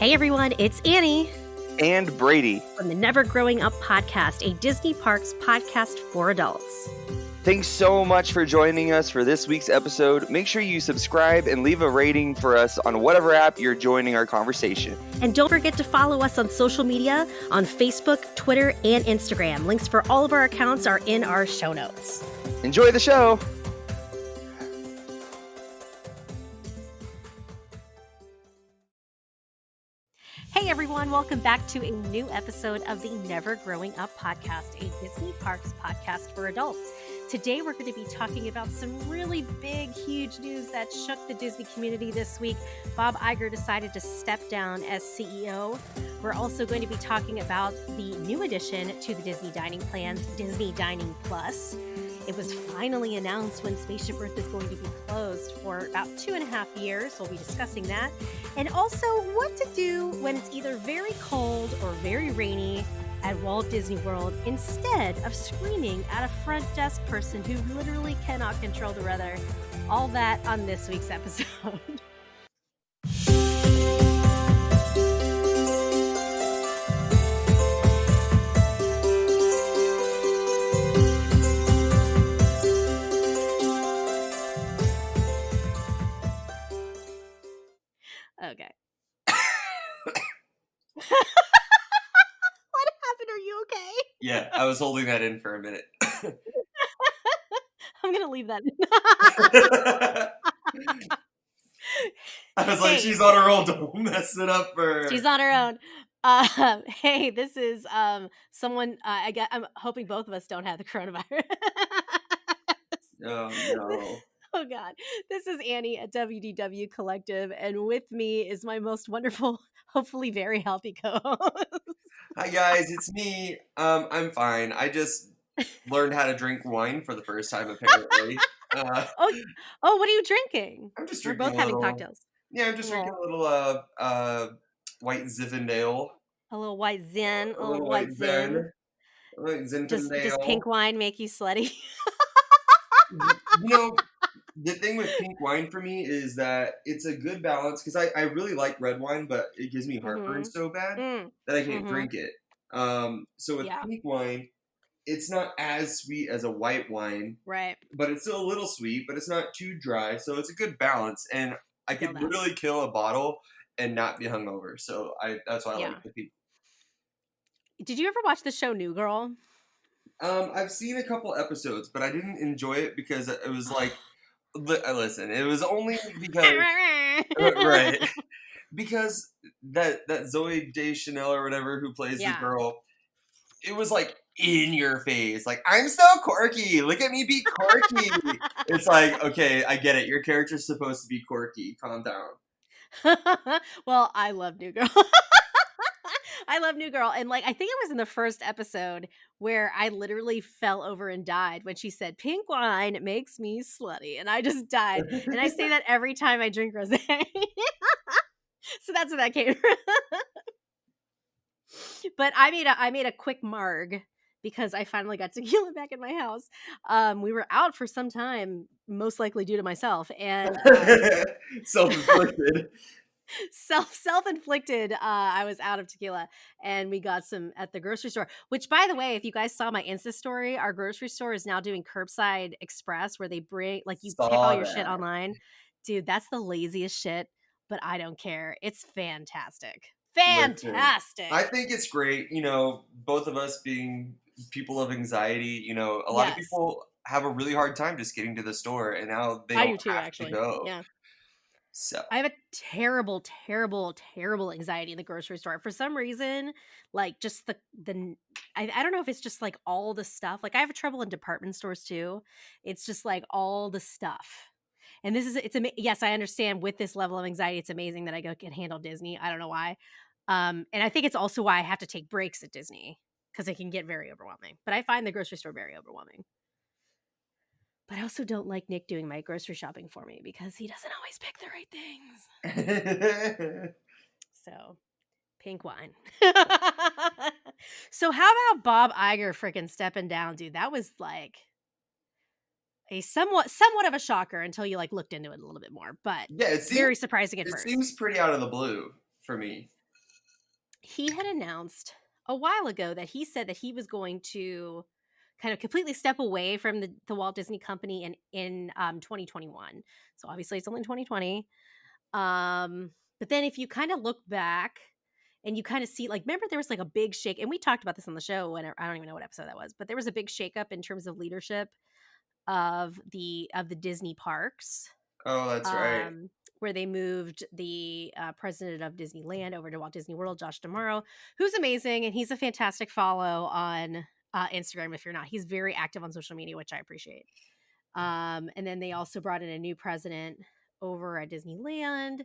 Hey everyone, it's Annie and Brady from the Never Growing Up podcast, a Disney Parks podcast for adults. Thanks so much for joining us for this week's episode. Make sure you subscribe and leave a rating for us on whatever app you're joining our conversation. And don't forget to follow us on social media on Facebook, Twitter, and Instagram. Links for all of our accounts are in our show notes. Enjoy the show! Hey everyone, welcome back to a new episode of the Never Growing Up podcast, a Disney Parks podcast for adults. Today we're going to be talking about some really big, huge news that shook the Disney community this week. Bob Iger decided to step down as CEO. We're also going to be talking about the new addition to the Disney dining plans, Disney Dining Plus. It was finally announced when Spaceship Earth is going to be closed for about 2.5 years. We'll be discussing that. And also what to do when it's either very cold or very rainy at Walt Disney World instead of screaming at a front desk person who literally cannot control the weather. All that on this week's episode. Okay. What happened? Are you okay? Yeah, I was holding that in for a minute. I'm going to leave that in. I was like, she's on her own. Don't mess it up for her. She's on her own. Hey, this is someone. I'm hoping both of us don't have the coronavirus. Oh, no. Oh, God. This is Annie at WDW Collective, and with me is my most wonderful, hopefully very healthy co-host. Hi, guys. It's me. I'm fine. I just learned how to drink wine for the first time, apparently. Oh, what are you drinking? I'm just We're drinking both having cocktails. Yeah, I'm just drinking a little white Zinfandel. A little white Zen. A little white Zen. White Zinfandel. Does pink wine make you slutty? You know, the thing with pink wine for me is that it's a good balance because I really like red wine, but it gives me heartburn so bad that I can't drink it. So with pink wine, it's not as sweet as a white wine, right? But it's still a little sweet, but it's not too dry, so it's a good balance. And I could literally kill a bottle and not be hungover. So that's why I like the pink. Did you ever watch the show New Girl? I've seen a couple episodes, but I didn't enjoy it because it was like, listen, it was only because, right, because that Zoe Deschanel or whatever who plays the girl, it was like in your face, like, I'm so quirky, look at me be quirky. It's like, okay, I get it, your character's supposed to be quirky, calm down. Well, I love New Girl. I love New Girl. And like, I think it was in the first episode where I literally fell over and died when she said, pink wine makes me slutty. And I just died. And I say that every time I drink rosé. So that's where that came from. But I made a quick marg because I finally got tequila back in my house. We were out for some time, most likely due to myself. And self-inflicted. Self-inflicted. I was out of tequila and we got some at the grocery store, which, by the way, if you guys saw my Insta story, our grocery store is now doing curbside express where they bring, like, you pick all your shit online. Dude, that's the laziest shit, but I don't care. It's fantastic. Fantastic. Listen, I think it's great. You know, both of us being people of anxiety, you know, a lot of people have a really hard time just getting to the store, and now they don't have to go. Yeah. So I have a terrible, terrible, terrible anxiety in the grocery store. For some reason, like, just I don't know if it's just like all the stuff. Like, I have trouble in department stores too. It's just like all the stuff. And yes, I understand with this level of anxiety, it's amazing that I can handle Disney. I don't know why. And I think it's also why I have to take breaks at Disney because it can get very overwhelming. But I find the grocery store very overwhelming. But I also don't like Nick doing my grocery shopping for me because he doesn't always pick the right things. So, pink wine. So how about Bob Iger freaking stepping down, dude? That was like a somewhat of a shocker until you like looked into it a little bit more. But yeah, it seems very surprising at first. It seems pretty out of the blue for me. he had announced a while ago that he said that he was going to kind of completely step away from the Walt Disney Company in 2021. So obviously it's only 2020. But then if you kind of look back and you kind of see, like, remember there was like a big shake, and we talked about this on the show, and I don't even know what episode that was, but there was a big shakeup in terms of leadership of the Disney parks, Oh, that's right. um, where they moved the president of Disneyland over to Walt Disney World, Josh D'Amaro, who's amazing, and he's a fantastic follow on Instagram. If you're not, he's very active on social media, which I appreciate. And then they also brought in a new president over at Disneyland.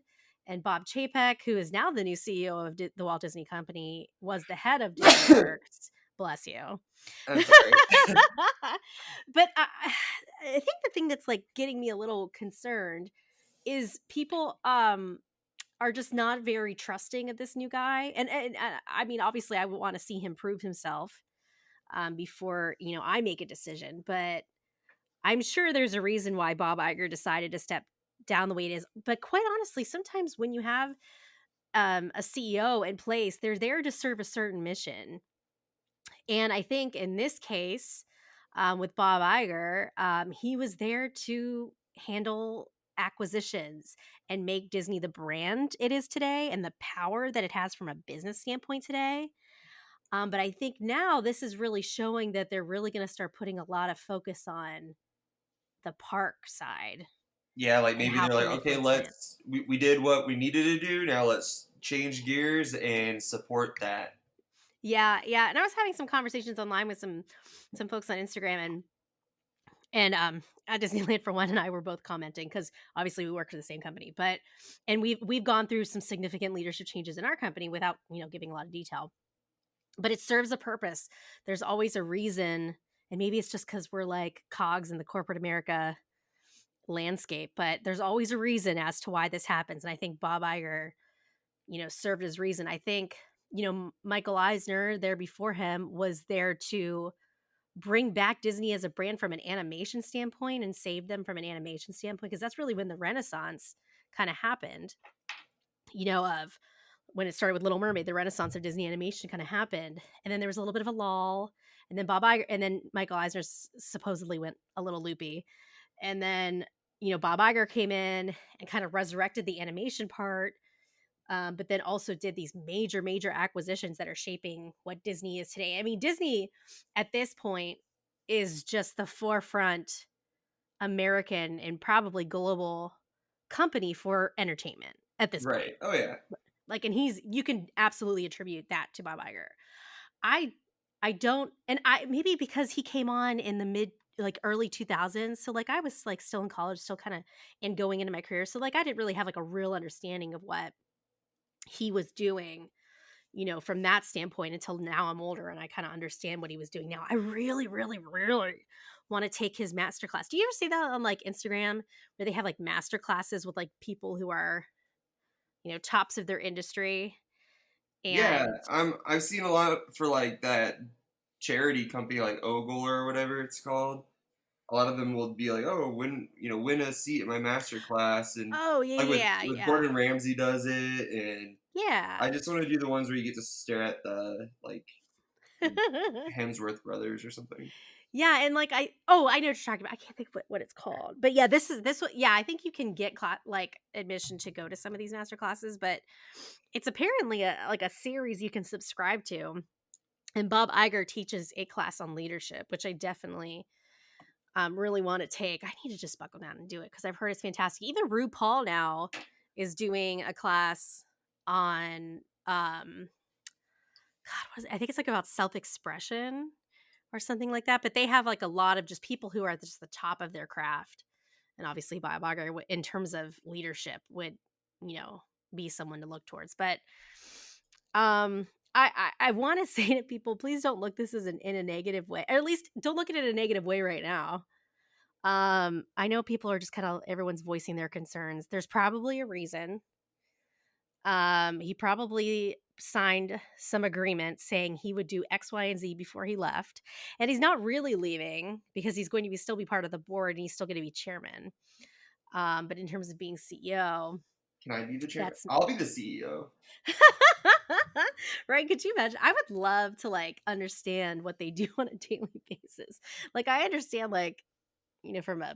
And Bob Chapek, who is now the new CEO of the Walt Disney Company, was the head of Disney Parks. Bless you. I'm sorry. But I think the thing that's like getting me a little concerned is people are just not very trusting of this new guy. And I mean, obviously, I would want to see him prove himself before I make a decision. But I'm sure there's a reason why Bob Iger decided to step down the way it is. But quite honestly, sometimes when you have a CEO in place, they're there to serve a certain mission. And I think in this case, with Bob Iger, he was there to handle acquisitions and make Disney the brand it is today and the power that it has from a business standpoint today. But I think now this is really showing that they're really going to start putting a lot of focus on the park side Yeah, like and maybe how they're like, okay, important it is. we did what we needed to do. Now let's change gears and support that. Yeah, yeah. And I was having some conversations online with some folks on Instagram, and at Disneyland for one, and I were both commenting because obviously we work for the same company, and we've gone through some significant leadership changes in our company without giving a lot of detail, but it serves a purpose. There's always a reason, and maybe it's just because we're like cogs in the corporate America landscape, but there's always a reason as to why this happens, and I think Bob Iger served as reason. I think Michael Eisner there before him was there to bring back Disney as a brand from an animation standpoint and save them from an animation standpoint, because that's really when the Renaissance kind of happened. Of when it started with Little Mermaid, the Renaissance of Disney animation kind of happened, and then there was a little bit of a lull, and then Bob Iger, and then Michael Eisner supposedly went a little loopy, and then Bob Iger came in and kind of resurrected the animation part, but then also did these major acquisitions that are shaping what Disney is today. I mean, Disney at this point is just the forefront American and probably global company for entertainment at this point. Right. Oh yeah. Like, and you can absolutely attribute that to Bob Iger. I don't, and I maybe because he came on in the early 2000s, so like I was like still in college, still kind of and going into my career, so like I didn't really have like a real understanding of what he was doing from that standpoint until now I'm older and I kind of understand what he was doing now. I really want to take his master class. Do you ever see that on like Instagram where they have like master classes with like people who are tops of their industry? Yeah, And I've seen a lot for like that charity company like Ogle or whatever it's called. A lot of them will be like, "Oh, win a seat at my master class," and oh like yeah with yeah Gordon Ramsay does it, and I yeah just want to do the ones where you get to stare at the like yeah. Hemsworth brothers or something. Yeah, and like I know what you're talking about. I can't think what it's called. But yeah, this one, yeah, I think you can get like admission to go to some of these master classes, but it's apparently a series you can subscribe to. And Bob Iger teaches a class on leadership, which I definitely really want to take. I need to just buckle down and do it because I've heard it's fantastic. Even RuPaul now is doing a class on God, what is it? I think it's like about self-expression or something like that. But they have like a lot of just people who are at just the top of their craft, and obviously Bob Iger, in terms of leadership, would be someone to look towards. But I want to say to people, please don't look this as in a negative way, or at least don't look at it in a negative way right now. I know people are just kind of everyone's voicing their concerns. There's probably a reason. He probably signed some agreement saying he would do X, Y, and Z before he left. And he's not really leaving because he's going to still be part of the board and he's still going to be chairman. But in terms of being CEO, Can I be the chairman? That's I'll be the CEO. right. Could you imagine? I would love to like understand what they do on a daily basis. Like I understand like, from a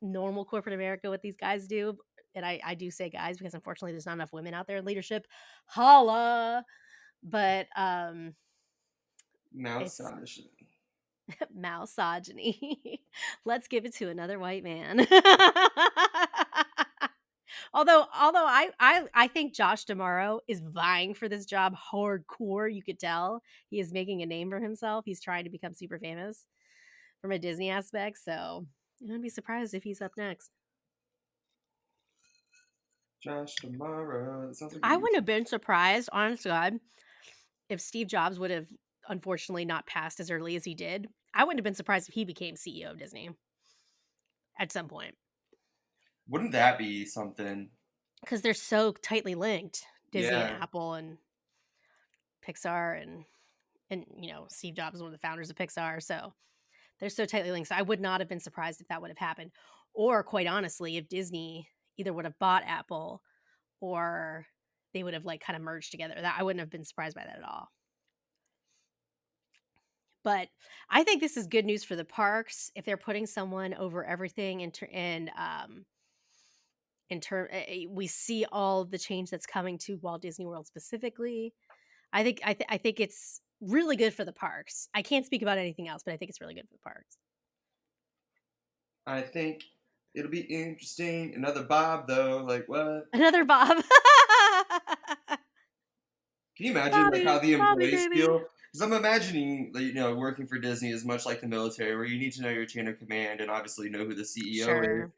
normal corporate America what these guys do. And I do say guys because unfortunately there's not enough women out there in leadership. Holla. But it's Misogyny. misogyny. Let's give it to another white man. Although I think Josh D'Amaro is vying for this job hardcore. You could tell he is making a name for himself. He's trying to become super famous from a Disney aspect. So I wouldn't be surprised if he's up next. Josh tomorrow. It sounds like I wouldn't have been surprised, honest to God, if Steve Jobs would have unfortunately not passed as early as he did. I wouldn't have been surprised if he became CEO of Disney at some point. Wouldn't that be something? Because they're so tightly linked, Disney and Yeah. Apple and Pixar and Steve Jobs is one of the founders of Pixar, so they're so tightly linked. So I would not have been surprised if that would have happened, or quite honestly, if Disney either would have bought Apple or they would have like kind of merged together. That I wouldn't have been surprised by that at all. But I think this is good news for the parks if they're putting someone over everything we see all the change that's coming to Walt Disney World specifically. I think it's really good for the parks. I can't speak about anything else, but I think it's really good for the parks. I think it'll be interesting. Another Bob, though. Like, what? Another Bob. Can you imagine like how Bobby, the Bobby, employees baby. feel? Because I'm imagining, like, working for Disney is much like the military, where you need to know your chain of command and obviously know who the CEO is. Sure.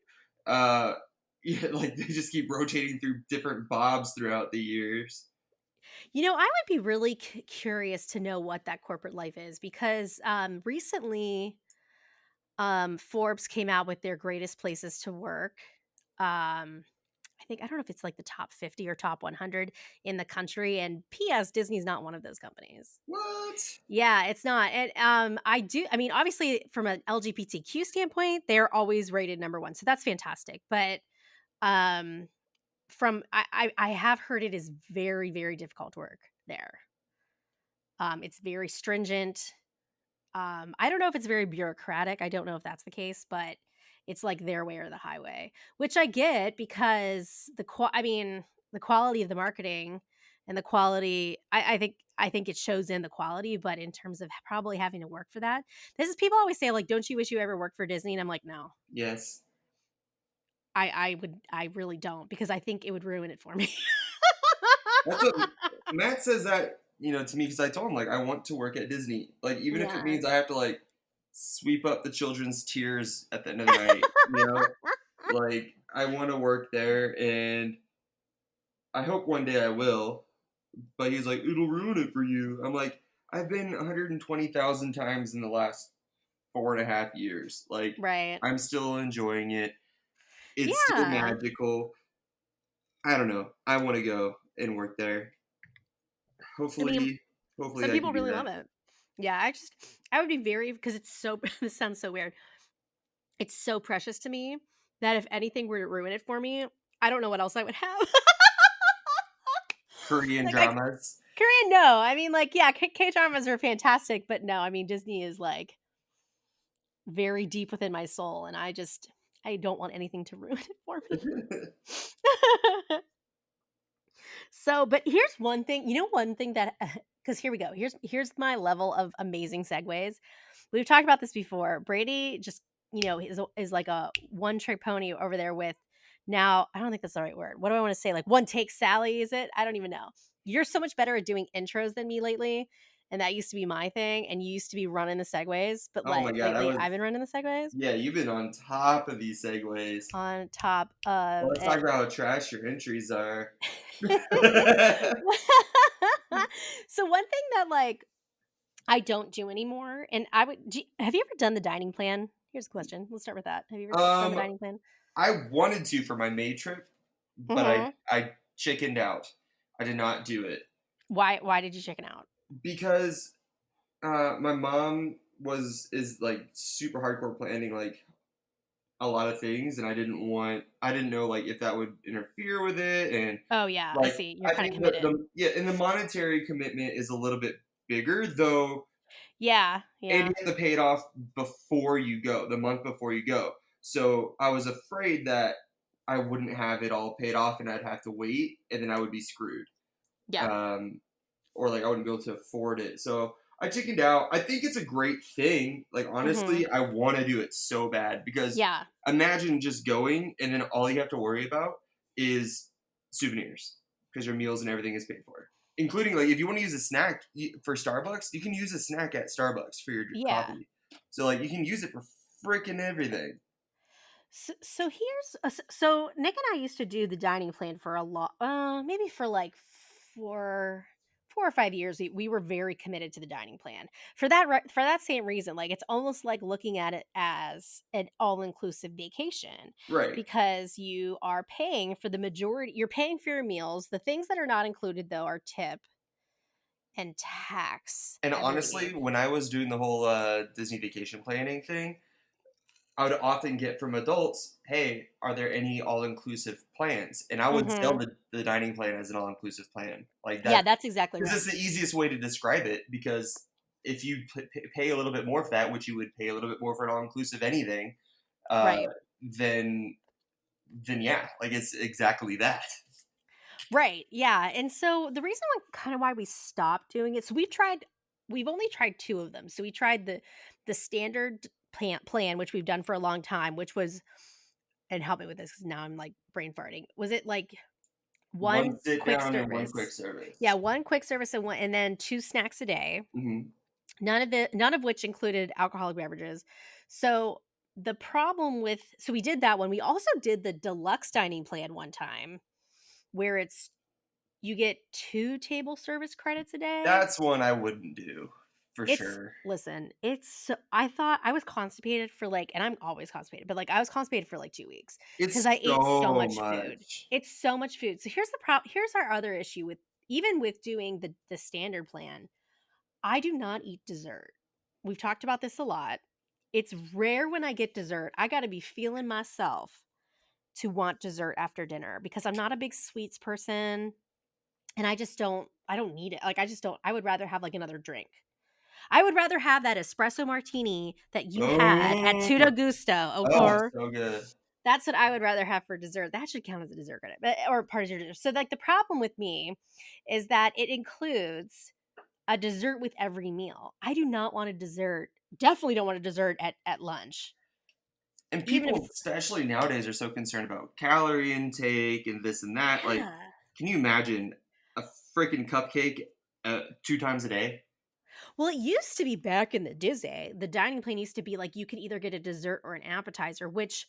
Yeah, like they just keep rotating through different Bobs throughout the years. I would be really curious to know what that corporate life is because recently Forbes came out with their greatest places to work. I don't know if it's like the top 50 or top 100 in the country. And P.S. Disney's not one of those companies. What? Yeah, it's not. And obviously from an LGBTQ standpoint, they're always rated number one. So that's fantastic. But um, I have heard it is very, very difficult work there. It's very stringent. I don't know if it's very bureaucratic. I don't know if that's the case, but it's like their way or the highway, which I get because the quality of the marketing and the quality, I think it shows in the quality, but in terms of probably having to work for that, this is people always say like, don't you wish you ever worked for Disney? And I'm like, no, Yes. I really don't because I think it would ruin it for me. That's what Matt says that, to me because I told him like I want to work at Disney. Like even if it Yeah. means I have to like sweep up the children's tears at the end of the night, like I want to work there and I hope one day I will. But he's like, it'll ruin it for you. I'm like, I've been 120,000 times in the last 4.5 years. Like Right. I'm still enjoying it. It's still Yeah. magical. I don't know. I want to go and work there. I mean, Hopefully some I people can do really that. love it. Yeah, I would be very because it's so this sounds so weird. It's so precious to me that if anything were to ruin it for me, I don't know what else I would have. Korean Like dramas. Korean, no. I mean, like, yeah, K dramas are fantastic, but no, I mean, Disney is like very deep within my soul, and I don't want anything to ruin it for me. So, but here's one thing, one thing that because here we go. Here's my level of amazing segues. We've talked about this before. Brady just, is like a one trick pony over there with now, I don't think that's the right word. What do I want to say? Like one take Sally, is it? I don't even know. You're so much better at doing intros than me lately. And that used to be my thing. And you used to be running the segues. But Oh my like god, lately, I've been running the segues yeah, you've been on top of these segues. on top Well, of let's talk about how trash your entries are. So one thing that like I don't do anymore, and have you ever done the dining plan? Here's a question. Let's start with that. Have you ever done the um, dining plan? I wanted to for my May trip, but Mm-hmm. I chickened out. I did not do it Why did you chicken out? because my mom is like super hardcore planning like a lot of things, and I didn't know like if that would interfere with it, and Oh yeah, I like see. You're I kind of think committed. and the monetary commitment is a little bit bigger, though. Yeah, And yeah. you have to pay it off before you go, the month before you go. So I was afraid that I wouldn't have it all paid off and I'd have to wait and then I would be screwed. Yeah. Um, or like I wouldn't be able to afford it. So I chickened out. I think it's a great thing. Like Mhm. honestly, I want to do it so bad because Yeah. imagine just going and then all you have to worry about is souvenirs because your meals and everything is paid for. Including like if you want to use a snack for Starbucks, you can use a snack at Starbucks for your Yeah. coffee. So like you can use it for freaking everything. So here's so Nick and I used to do the dining plan for a lot, maybe for like 4 or 5 years. We were very committed to the dining plan for for that same reason. Like it's almost like looking at it as an all inclusive vacation Right. because you are paying for the majority. You're paying for your meals. The things that are not included though are tip and tax, And I honestly, believe. when I was doing the whole Disney vacation planning thing, I would often get from adults, hey, are there any all inclusive plans? And I would sell Mm-hmm. the dining plan as an all inclusive plan. Like Yeah, that, that's exactly because right. it's the easiest way to describe it. Because if you pay a little bit more for that, which you would pay a little bit more for an all inclusive anything, uh, Right. then yeah, like it's exactly that. Right. Yeah. And so the reason kind of why we stopped doing it, so we've only tried two of them. So we tried the standard plan, which we've done for a long time, which was, and help me with this because now I'm like brain farting. Was it like One one sit quick down and one quick service? Yeah, service. one quick service and then two snacks a day. Hmm. None of which included alcoholic beverages. So so we did that one. We also did the deluxe dining plan one time where you get 2 table service credits a day. That's one I wouldn't do for It's sure. listen, it's so I thought I was constipated for, like, and I'm always constipated, but, like, I was constipated for, like, 2 weeks because It's I ate so so much food. much. It's so much food. So here's our other issue with even with doing the standard plan, I do not eat dessert. We've talked about this a lot. It's rare when I get dessert. I gotta be feeling myself to want dessert after dinner because I'm not a big sweets person. And I don't need it. Like, I just don't I would rather have, like, another drink. I would rather have that espresso martini that you had at Oh, Tutto Gusto, oh, or so good. that's what I would rather have for dessert. That should count as a dessert credit, but or part of your dessert. So, like, the problem with me is that it includes a dessert with every meal. I do not want a dessert definitely don't want a dessert at lunch, And even if people, it's especially nowadays, are so concerned about calorie intake and this and that. Like, yeah. can you imagine a freaking cupcake 2 times a day? Well, it used to be back in the Disney. The dining plan used to be like you could either get a dessert or an appetizer, which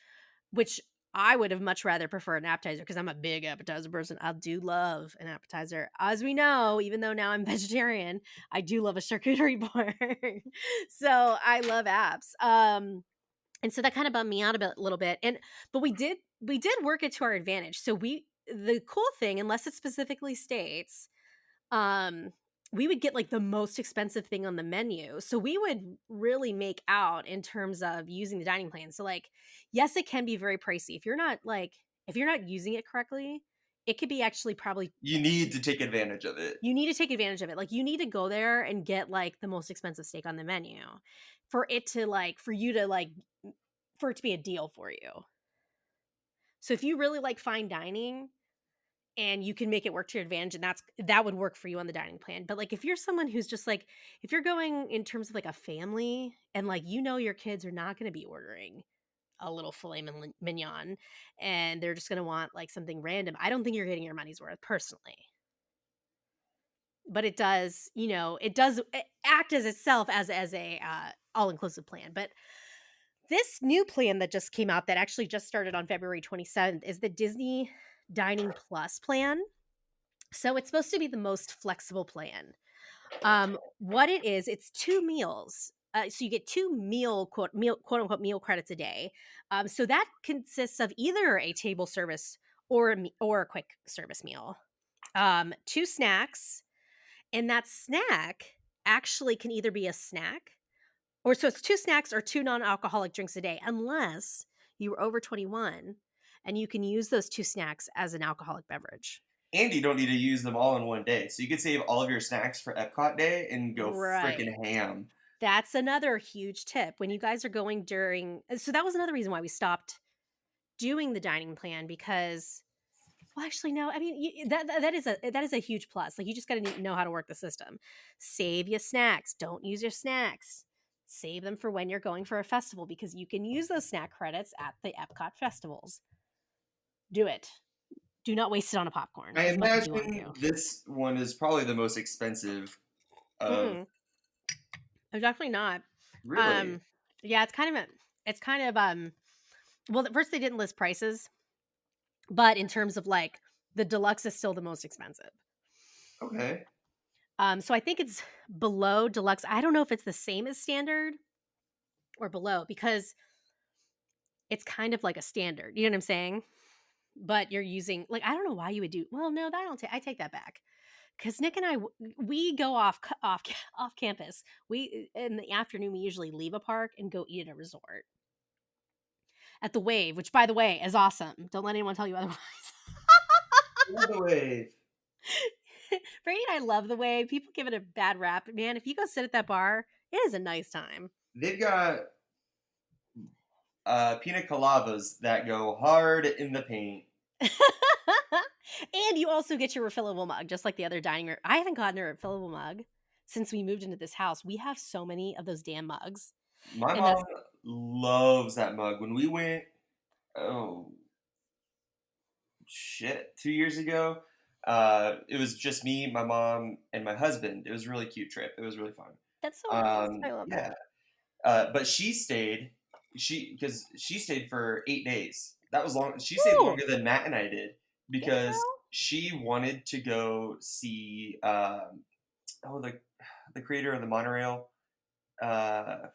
I would have much rather preferred an appetizer because I'm a big appetizer person. I do love an appetizer. As we know, even though now I'm vegetarian, I do love a charcuterie board. So I love apps. And so that kind of bummed me out a little bit. But we did work it to our advantage. So the cool thing, unless it specifically states, um we would get like the most expensive thing on the menu, so we would really make out in terms of using the dining plan. So like, yes, it can be very pricey if you're not using it correctly. It could be actually probably You need to take advantage of it. you need to take advantage of it. Like, you need to go there and get like the most expensive steak on the menu for it to like for you to like for it to be a deal for you. So if you really like fine dining and you can make it work to your advantage, and that would work for you on the dining plan. But like, if you're someone who's just like, if you're going in terms of like a family and like, your kids are not going to be ordering a little mignon and they're just going to want like something random, I don't think you're getting your money's worth personally. But it does act as itself as a all-inclusive plan. But this new plan that just came out that actually just started on February 27th is the Disney Dining Plus plan. So it's supposed to be the most flexible plan. What it is, it's 2 meals. So you get 2 quote unquote meal credits a day. So that consists of either a table service or a quick service meal. 2 snacks, and that snack actually can either be a snack, or so it's 2 snacks or 2 non-alcoholic drinks a day, unless you were over 21, and you can use those 2 snacks as an alcoholic beverage. And you don't need to use them all in one day. So you could save all of your snacks for Epcot Day and go freaking Right. ham. That's another huge tip when you guys are going so that was another reason why we stopped doing the dining plan, because well, actually, no. I mean, that is a huge plus. Like, you just got to know how to work the system. Save your snacks. Don't use your snacks. Save them for when you're going for a festival, because you can use those snack credits at the Epcot festivals. Do it. Do not waste it on a popcorn I as much as you want imagine to. this one is probably the most expensive of It's definitely not. really. Um, yeah, it's kind of well, at first they didn't list prices, but in terms of like the deluxe is still the most expensive. Okay. So I think it's below deluxe. I don't know if it's the same as standard or below, because it's kind of like a standard. You know what I'm saying? But you're using, like, I don't know why you would do. Well, no, I take that back, because Nick and I we go off campus. We in the afternoon we usually leave a park and go eat at a resort at the Wave, which by the way is awesome. Don't let anyone tell you otherwise. By the way, Brady and I love the Wave. People give it a bad rap, man. If you go sit at that bar, it is a nice time. they've got pina coladas that go hard in the paint. And you also get your refillable mug, just like the other dining room. I haven't gotten a refillable mug since we moved into this house. We have so many of those damn mugs. My And that's mom loves that mug. When we went, oh shit, 2 years ago, it was just me, my mom, and my husband. It was a really cute trip. It was really fun. so nice. I love Yeah. that. But she stayed. Because she stayed for 8 days. That was long. She stayed Ooh, longer than Matt and I did yeah, because girl. she wanted to go see the creator of the monorail. Uh,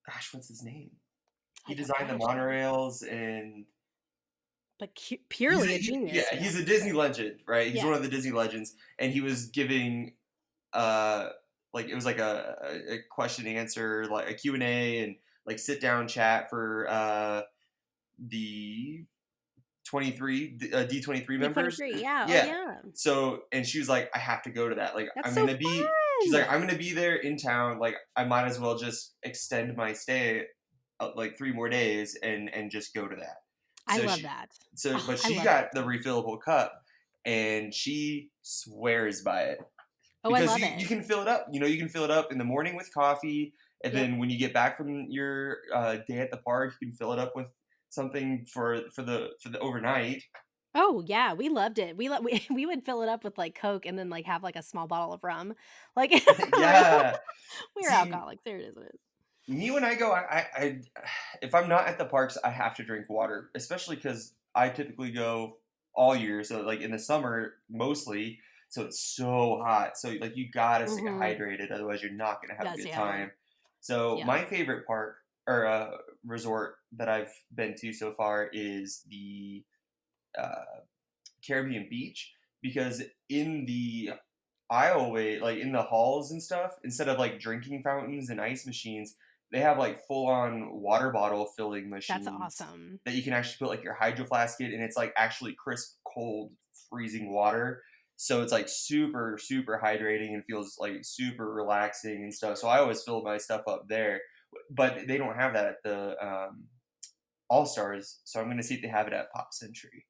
Gosh, what's his name? He I designed the actually don't. monorails, and But purely a yeah, genius, he's a Disney Right. legend, right? He's Yeah. one of the Disney legends, and he was giving like it was like a question and answer, like a Q&A, and like sit down chat for the 23 D23 members. D23. Yeah. Oh, Yeah. yeah. So, and she was like, I have to go to that. Like, That's I'm so gonna be. She's like, I'm fun. gonna be there in town. Like, I might as well just extend my stay, like 3 more days, and just go to that. I So love she, that. but I she love it. got the refillable cup, and she swears by it Oh, I because love you it. can fill it up. You can fill it up in the morning with coffee, and Yep. then when you get back from your day at the park, you can fill it up with something for the overnight. Oh yeah, we loved it. We would fill it up with like Coke and then like have like a small bottle of rum, like in our room. Yeah. We were See, alcoholics. There it is. What it is. me when I go, if I'm not at the parks, I have to drink water, especially because I typically go all year. So like in the summer mostly, so it's so hot. So like you gotta stay Mm-hmm. hydrated, otherwise you're not gonna have a Gotta good stay hydrated. time. So Yeah. my favorite park or resort that I've been to so far is the uh, Caribbean beach, because in the aisleway, like in the halls and stuff, instead of like drinking fountains and ice machines, they have like full on water bottle filling That's machines awesome. that you can actually put like your hydro flask in, and it's like actually crisp, cold, freezing water. So it's like super, super hydrating and feels like super relaxing and stuff. So I always fill my stuff up there, but they don't have that at the All Stars. So I'm gonna see if they have it at Pop Century.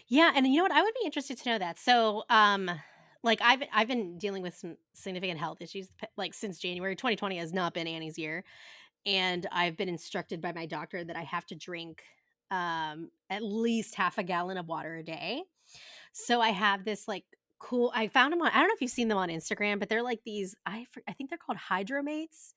Yeah, and you know what? I would be interested to know that. So, like I've been dealing with some significant health issues like since January. 2020 has not been Annie's year, and I've been instructed by my doctor that I have to drink at least half a gallon of water a day. So I have this like cool. I found them on. I don't know if you've seen them on Instagram, but they're like these. I think they're called Hydromates,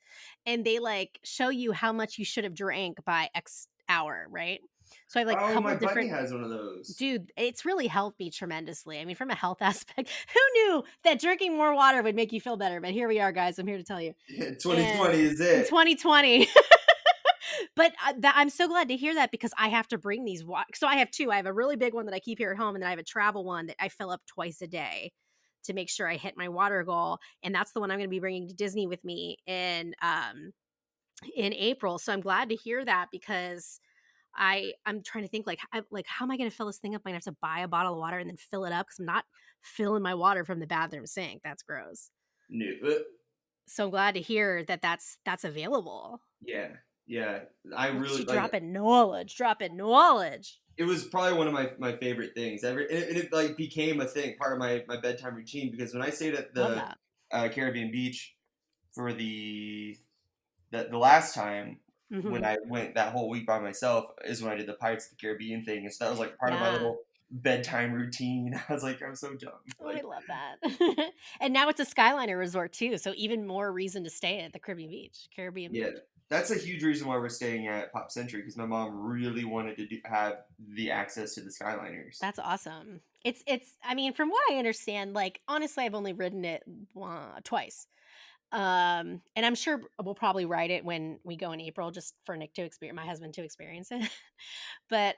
and they like show you how much you should have drank by X hour, right? So I have like a Oh, couple my buddy different. has one of those. Dude, it's really helped me tremendously. I mean, from a health aspect, who knew that drinking more water would make you feel better? But here we are, guys. I'm here to tell you. 2020 And is in it. 2020, but I'm so glad to hear that, because I have to bring these. So I have two. I have a really big one that I keep here at home, and then I have a travel one that I fill up twice a day to make sure I hit my water goal. And that's the one I'm going to be bringing to Disney with me in in April. So I'm glad to hear that, because I'm trying to think, like, how am I going to fill this thing up? I'm going to have to buy a bottle of water and then fill it up, because I'm not filling my water from the bathroom sink. That's gross. No. So I'm glad to hear that that's available. Yeah. Yeah. I Look at really you like. dropping knowledge, dropping knowledge. It was probably one of my favorite things ever. It like became a thing, part of my bedtime routine, because when I stayed at Love the that. Caribbean beach for the last time, when Hmm. I went that whole week by myself, is when I did the Pirates of the Caribbean thing, and so that was like part of my Yeah. little bedtime routine. I was like, I'm so dumb. Oh, I Like, love that. And now it's a Skyliner resort too, so even more reason to stay at the Caribbean yeah, Beach. that's a huge reason why we're staying at Pop Century, because my mom really wanted to have the access to the Skyliners. That's awesome. It's I mean, from what I understand, like, honestly, I've only ridden it twice. And I'm sure we'll probably ride it when we go in April, just for Nick to experience, my husband to experience it. But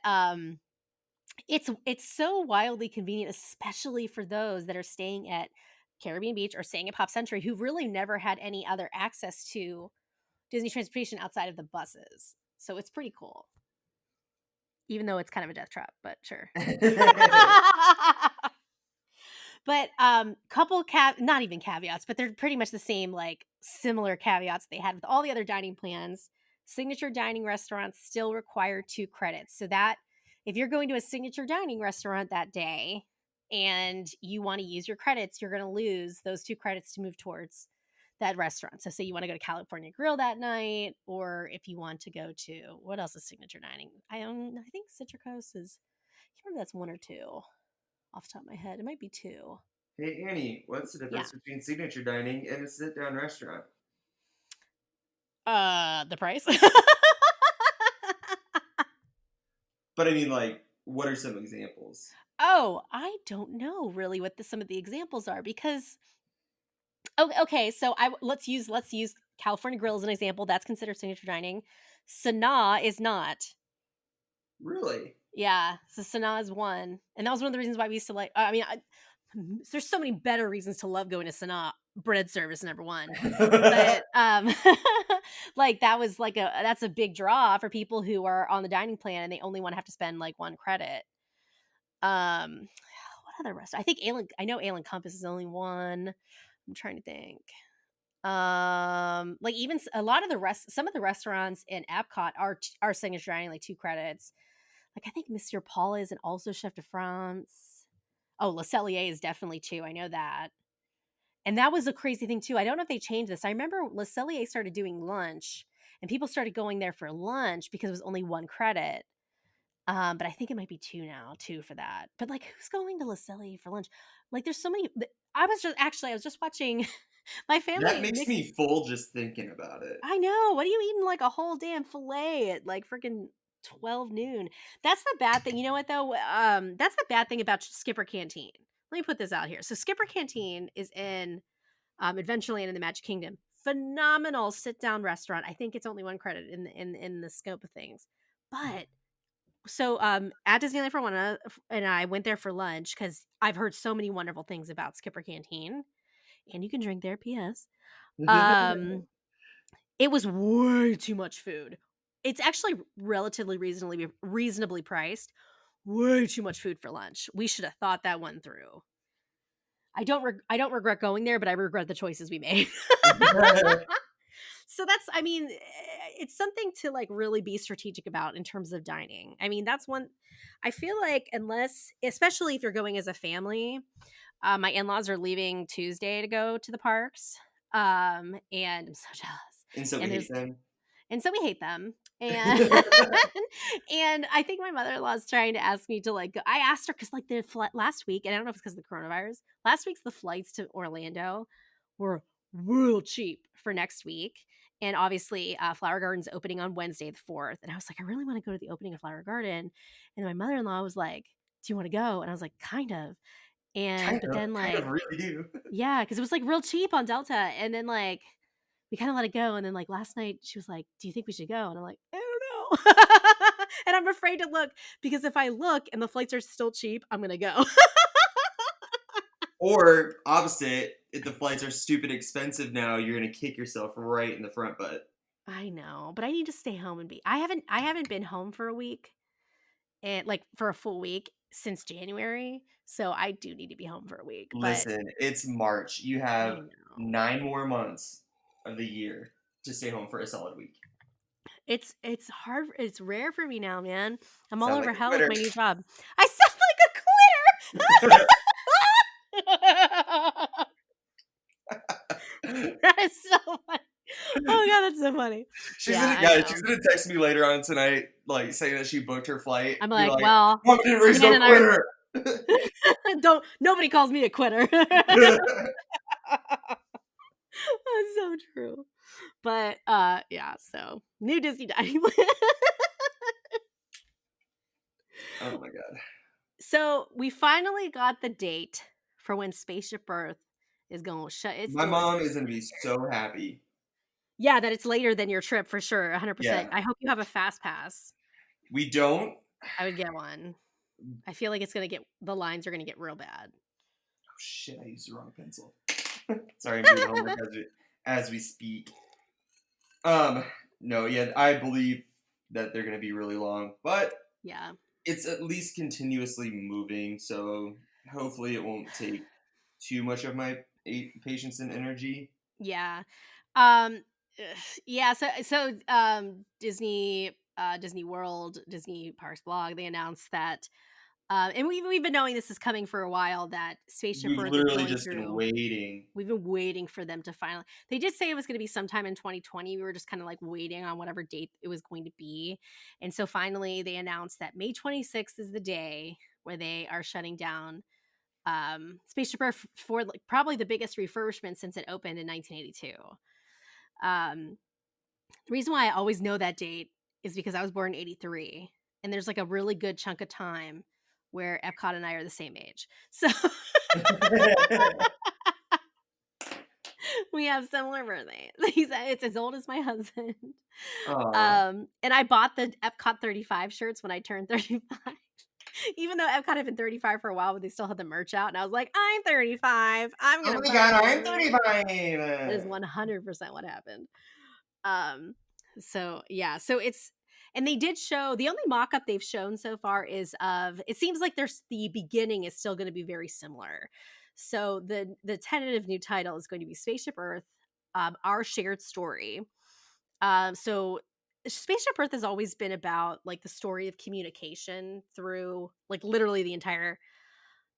it's so wildly convenient, especially for those that are staying at Caribbean Beach or staying at Pop Century, who really never had any other access to Disney transportation outside of the buses. So it's pretty cool, even though it's kind of a death trap, but sure. But couple not even caveats, but they're pretty much the same, like, similar caveats they had with all the other dining plans. Signature dining restaurants still require 2 credits. So that if you're going to a signature dining restaurant that day and you want to use your credits, you're going to lose those 2 credits to move towards that restaurant. So say you want to go to California Grill that night, or if you want to go to, what else is signature dining? I think Citricos is, I can't remember if that's 1 or 2 off the top of my head. It might be 2. Hey Annie, what's the Yeah. difference between signature dining and a sit-down restaurant? The price. But I mean, like, what are some examples? Oh, I don't know really what some of the examples are, because okay, so let's use California Grill as an example. That's considered signature dining. Sanaa is not. Really? Yeah, so Sanaa is one, and that was one of the reasons why we used to like. I mean, there's so many better reasons to love going to Sanaa. Bread service, number one. But like, that was like that's a big draw for people who are on the dining plan and they only want to have to spend like 1 credit. What other restaurant? I know Ale Compass is only one. I'm trying to think. Like, even a lot of some of the restaurants in Epcot are signature dining, like 2 credits. Like, I think Monsieur Paul is, and also Chef de France. Oh, Le Cellier is definitely 2. I know that. And that was a crazy thing too. I don't know if they changed this. I remember Le Cellier started doing lunch, and people started going there for lunch because it was only 1 credit. But I think it might be 2 now, 2 for that. But, like, who's going to Le Cellier for lunch? Like, there's so many. I was just watching my That family makes mix. me full just thinking about it. I know. What are you eating, like a whole damn fillet at like freaking 12 noon? That's the bad thing. You know what though? That's the bad thing about Skipper Canteen. Let me put this out here. So Skipper Canteen is in Adventureland in the Magic Kingdom. Phenomenal sit down restaurant. I think it's only 1 credit in the scope of things. But so at Disneyland for one, and I went there for lunch because I've heard so many wonderful things about Skipper Canteen, and you can drink there. P.S. Um, it was way too much food. It's actually relatively reasonably priced. Way too much food for lunch. We should have thought that one through. I don't regret going there, but I regret the choices we made. So that's, I mean, it's something to like really be strategic about in terms of dining. I mean, that's one. I feel like, unless, especially if you're going as a family, my in-laws are leaving Tuesday to go to the parks, and I'm so jealous. And so we And hate there's them. and so we hate them. And and I think my mother-in-law is trying to ask me to like go. I asked her, because like the last week, and I don't know if it's because of the coronavirus. Last week's the flights to Orlando were real cheap for next week. And obviously, Flower Garden's opening on Wednesday the 4th. And I was like, I really want to go to the opening of Flower Garden. And my mother-in-law was like, do you want to go? And I was like, kind of. But then Kind of like, really do. yeah, because it was like real cheap on Delta. And then like, we kind of let it go. And then like last night she was like, do you think we should go? And I'm like, I don't know. And I'm afraid to look, because if I look and the flights are still cheap, I'm going to go. Or opposite, if the flights are stupid expensive now, you're gonna kick yourself right in the front butt. I know, but I need to stay home and be. I haven't been home for a week, and like for a full week since January. So I do need to be home for a week. But Listen, it's March. You I have know 9 more months of the year to stay home for a solid week. it's hard. It's rare for me now, man. I'm all Sound over like a hell with quitter. my new job. I sound like a quitter. That is so funny. Oh god, that's so funny. Yeah, I She's know. gonna text me later on tonight, like saying that she booked her flight. I'm Be like, like, well, "Mom didn't raise Dan no and I are quitter." don't nobody calls me a quitter. That's so true. But yeah, so new Disney dining plan. Oh my god. So we finally got the date for when Spaceship Earth is going to shut its My doors mom this is gonna be year. so happy. Yeah, that it's later than your trip for sure, 100%. Yeah. I hope you have a fast pass. We don't. I would get one. I feel like the lines are gonna get real bad. Oh shit, I used the wrong pencil. Sorry, I'm doing homework as we speak. Um, no, yeah, I believe that they're gonna be really long, but Yeah. it's at least continuously moving, so hopefully it won't take too much of my patience and energy. Yeah. Um yeah, Disney World, Disney Parks blog, they announced that and we've been knowing this is coming for a while, that Spaceship We've Earth is literally going just been through. waiting. We've been waiting for them to finally. They did say it was going to be sometime in 2020. We were just kind of like waiting on whatever date it was going to be. And so finally they announced that May 26th is the day where they are shutting down Spaceship Earth for like probably the biggest refurbishment since it opened in 1982. Um, the reason why I always know that date is because I was born in 83, and there's like a really good chunk of time where Epcot and I are the same age. So we have similar birthdays. It's as old as my husband. Aw. And I bought the Epcot 35 shirts when I turned 35. Even though Epcot had been 35 for a while, but they still had the merch out. And I was like, I'm 35. I'm Oh going to my buy god, I'm it. That 35! is 100% what happened. So yeah, so it's, and they did show, the only mock-up they've shown so far is of, it seems like the beginning is still going to be very similar. So the tentative new title is going to be Spaceship Earth, Our Shared Story. So Spaceship Earth has always been about like the story of communication through like literally the entire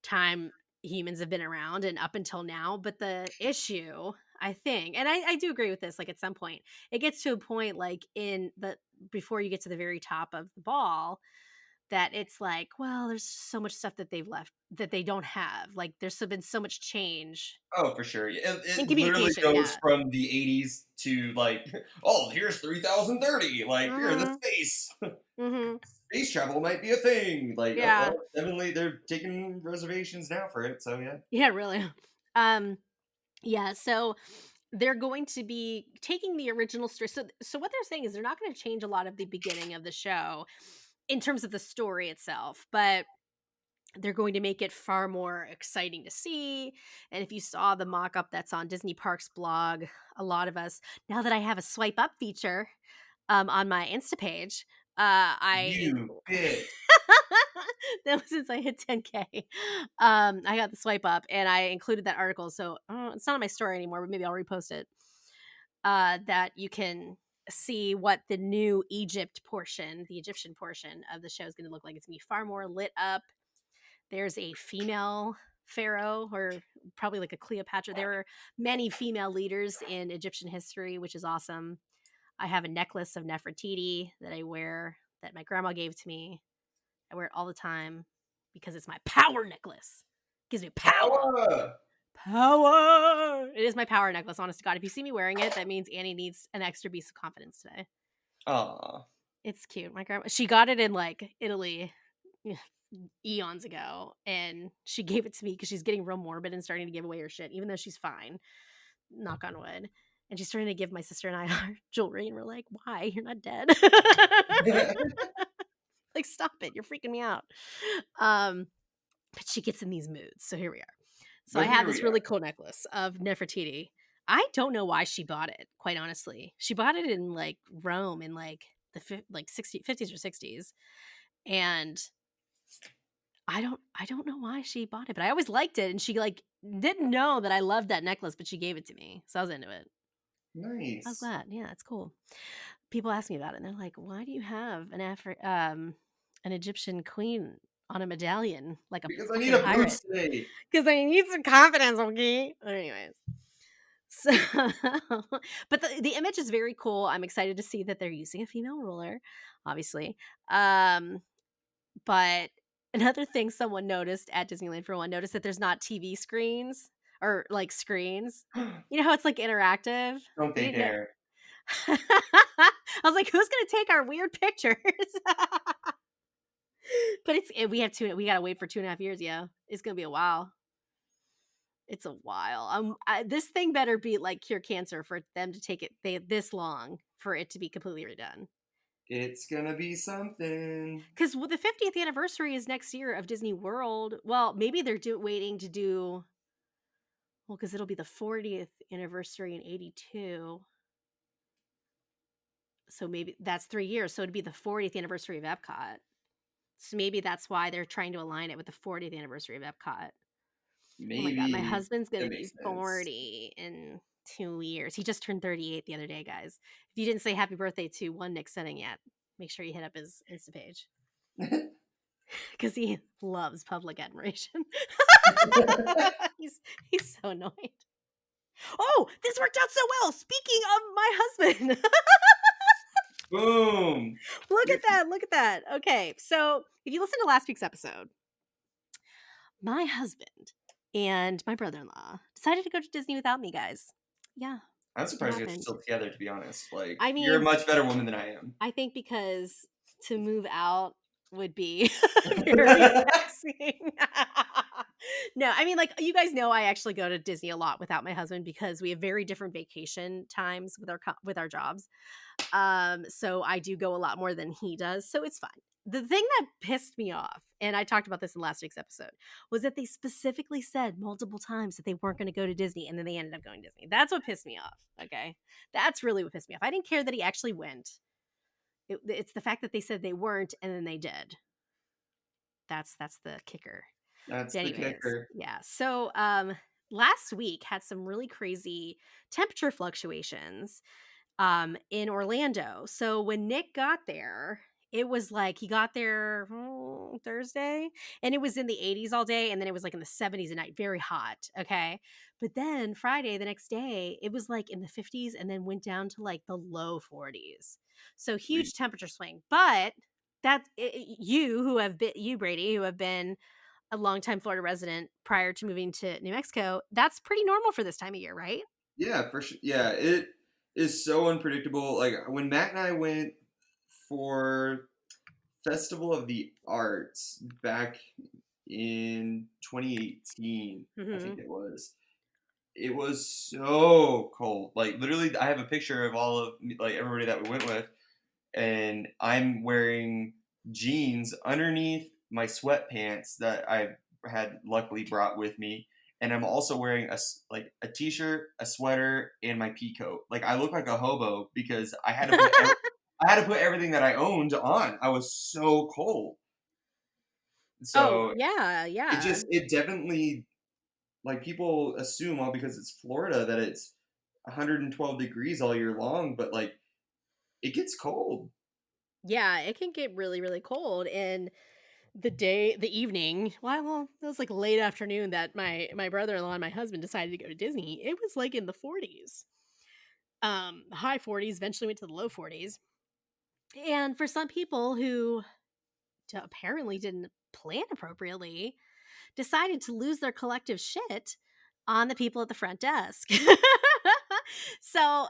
time humans have been around and up until now. But the issue, I think, and I do agree with this, like at some point it gets to a point like in the before you get to the very top of the ball, that it's like, well, there's so much stuff that they've left that they don't have. Like been so much change Oh, for sure. in It literally communication. goes Yeah. from the 80s to like, oh, here's 3030. Like, here in the Mm-hmm. space. Mm-hmm. Space travel might be a thing. Like, oh, Yeah. well, definitely they're taking reservations now for it. So, yeah. Yeah, really. Um, yeah, so they're going to be taking the original story. So what they're saying is they're not going to change a lot of the beginning of the show in terms of the story itself, but they're going to make it far more exciting to see. And if you saw the mock-up that's on Disney Parks blog, a lot of us, now that I have a swipe up feature on my Insta page, You bitch. that was since I hit 10K. I got the swipe up and I included that article. So it's not on my story anymore, but maybe I'll repost it. That you can see what the new the Egyptian portion of the show is going to look like. It's going to be far more lit up. There's a female pharaoh, or probably like a Cleopatra. There were many female leaders in Egyptian history, which is awesome. I have a necklace of Nefertiti that I wear that my grandma gave to me. I wear it all the time because it's my power necklace. It gives me power. Power! Power. It is my power necklace, honest to God. If you see me wearing it, that means Annie needs an extra piece of confidence today. Aw. It's cute. My grandma, she got it in like Italy eons ago, and she gave it to me because she's getting real morbid and starting to give away her shit, even though she's fine. Knock on wood. And she's starting to give my sister and I our jewelry, and we're like, why? You're not dead. Like, stop it. You're freaking me out. But she gets in these moods. So here we are. So I But have here this we really are. cool necklace of Nefertiti. I don't know why she bought it, quite honestly. She bought it in like Rome in like the 50s or 60s. And I don't know why she bought it, but I always liked it, and she like didn't know that I loved that necklace, but she gave it to me. So I was into it. I was Nice. glad. Yeah, it's cool. People ask me about it and they're like, "Why do you have an Egyptian queen on a medallion like a Because I need fucking a pirate?" boost today. Because I need some confidence, okay? Anyways. So, but the image is very cool. I'm excited to see that they're using a female ruler, obviously. Um, but another thing someone noticed at Disneyland for one noticed that there's not TV screens or like screens. You know how it's like interactive? Don't You they didn't know. dare. I was like, who's gonna take our weird pictures? But we gotta wait for 2.5 years. Yeah, it's gonna be a while. It's a while. This thing better be like cure cancer for them to take it this long for it to be completely redone. It's gonna be something. Because the 50th anniversary is next year of Disney World. Well, maybe they're waiting to do. Well, because it'll be the 40th anniversary in '82. So maybe that's 3 years. So it'd be the 40th anniversary of Epcot. So maybe that's why they're trying to align it with the 40th anniversary of Epcot. Oh my God, my Maybe. husband's going to That be makes sense. 40 in 2 years. He just turned 38 the other day, guys. If you didn't say happy birthday to one Nick Setting yet, make sure you hit up his Insta page because he loves public admiration. he's, he's so annoyed. Oh, this worked out so well. Speaking of my husband. Boom. Look at that. Look at that. Okay. So if you listen to last week's episode, my husband and my brother-in-law decided to go to Disney without me, guys. Yeah, I'm it surprised you guys are happened. still together, to be honest. Like, I you're a mean, much better woman than I am. I think because to move out would be very taxing. No, I mean, like you guys know, I actually go to Disney a lot without my husband because we have very different vacation times with our jobs. So I do go a lot more than he does, so it's fine. The thing that pissed me off, and I talked about this in last week's episode, was that they specifically said multiple times that they weren't going to go to Disney, and then they ended up going to Disney. That's what pissed me off. Okay, that's really what pissed me off. I didn't care that he actually went. It's the fact that they said they weren't, and then they did. That's the kicker. That's But the anyways, kicker. yeah. So last week had some really crazy temperature fluctuations in Orlando. So when Nick got there, it was like he got there Thursday and it was in the 80s all day and then it was like in the 70s at night, very hot, okay? But then Friday the next day, it was like in the 50s and then went down to like the low 40s. So Sweet. huge temperature swing. But you Brady who have been a longtime Florida resident prior to moving to New Mexico, that's pretty normal for this time of year, right? Yeah, for sure. Yeah, it is so unpredictable. Like, when Matt and I went for Festival of the Arts back in 2018, I Mm-hmm. think it was so cold. Like, literally, I have a picture of all of like everybody that we went with, and I'm wearing jeans underneath my sweatpants that I had luckily brought with me, and I'm also wearing like a t-shirt, a sweater, and my pea coat. Like, I look like a hobo because I had to put everything that I owned on. I was so cold. Oh, So yeah, yeah. it definitely, like, people assume all because it's Florida that it's 112 degrees all year long, but like, it gets cold. Yeah, it can get really, really cold. And the evening, well, it was like late afternoon that my brother-in-law and my husband decided to go to Disney. It was like in the 40s. High 40s, eventually went to the low 40s. And for some people who apparently didn't plan appropriately, decided to lose their collective shit on the people at the front desk. So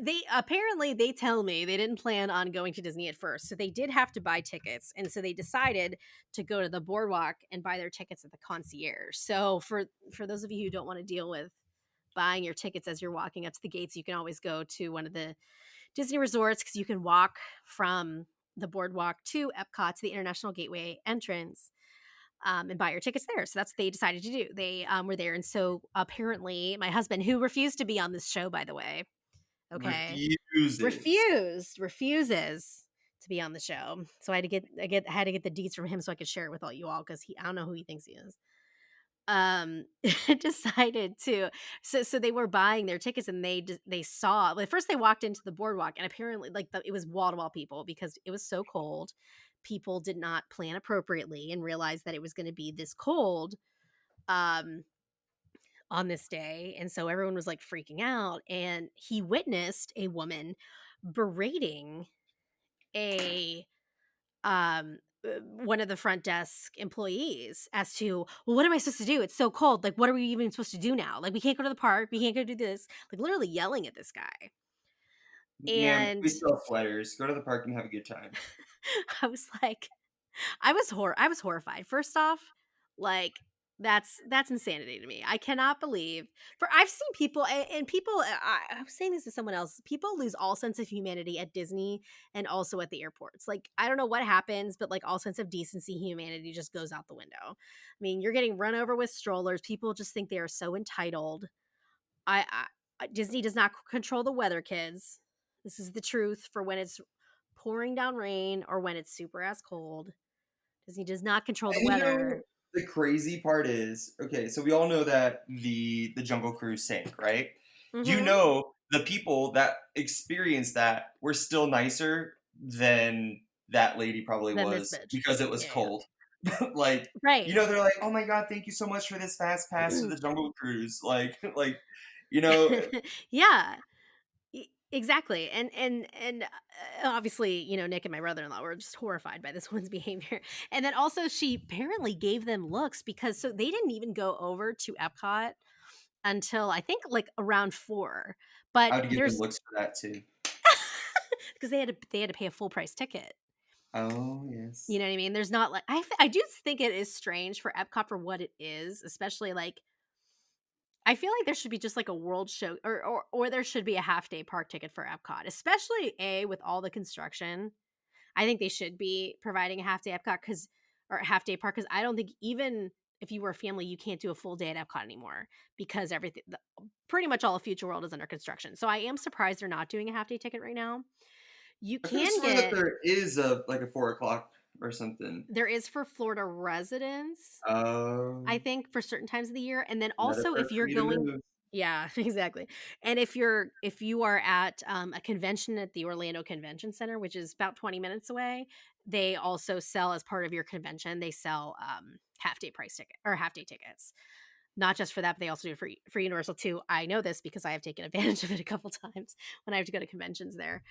they tell me they didn't plan on going to Disney at first. So they did have to buy tickets. And so they decided to go to the boardwalk and buy their tickets at the concierge. So for those of you who don't want to deal with buying your tickets as you're walking up to the gates, you can always go to one of the Disney resorts because you can walk from the boardwalk to Epcot to the International Gateway entrance. and buy your tickets there. So that's what they decided to do. They were there. And so apparently my husband, who refused to be on this show, by the way, okay, Refuses. refuses to be on the show. So I had to get the deets from him so I could share it with all you all, because I don't know who he thinks he is. Decided to, so they were buying their tickets, and they saw, well, first they walked into the boardwalk, and apparently like it was wall to wall people, because it was so cold. People did not plan appropriately and realize that it was going to be this cold um on this day, and so everyone was like freaking out, and he witnessed a woman berating a one of the front desk employees as to, well, what am I supposed to do? It's so cold. Like, what are we even supposed to do now? Like, we can't go to the park. We can't go do this. Like, literally yelling at this guy. Ma'am, And we sell sweaters. Go to the park and have a good time. I was like, I was horrified. First off, like that's insanity to me. I cannot believe, for I've seen people, and people, I was saying this to someone else. People lose all sense of humanity at Disney and also at the airports. Like, I don't know what happens, but like all sense of decency, humanity just goes out the window. I mean, you're getting run over with strollers. People just think they are so entitled. Disney does not control the weather, kids. This is the truth. For when it's pouring down rain or when it's super ass cold, Disney does not control the And weather. the crazy part is, okay, so we all know that the Jungle Cruise sank, right? Mm-hmm. The people that experienced that were still nicer than that lady probably Then this was, bitch. because it was Yeah. cold. Like, Right. they're like, "Oh my god, thank you so much for this fast pass to the Jungle Cruise." You know, Yeah. Exactly. And obviously, Nick and my brother-in-law were just horrified by this woman's behavior. And then also she apparently gave them looks, because so they didn't even go over to Epcot until I think like around 4. But I would give them there's looks for that too. because they had to pay a full price ticket. Oh, You yes. know what I mean? There's not like I do think it is strange for Epcot for what it is, especially like I feel like there should be just like a world show, or there should be a half day park ticket for Epcot, especially with all the construction. I think they should be providing a half day Epcot, or a half day park, because I don't think, even if you were a family, you can't do a full day at Epcot anymore, because pretty much all of Future World is under construction. So I am surprised they're not doing a half day ticket right now. You I could have can sworn that get there is a 4 o'clock or something. There is for Florida residents, Oh, I think, for certain times of the year. And then another also perk if for you're me to going, move. yeah, exactly. And if you are at a convention at the Orlando Convention Center, which is about 20 minutes away, they also sell, as part of your convention, they sell half day price ticket or half day tickets. Not just for that, but they also do it for Universal too. I know this because I have taken advantage of it a couple times when I have to go to conventions there.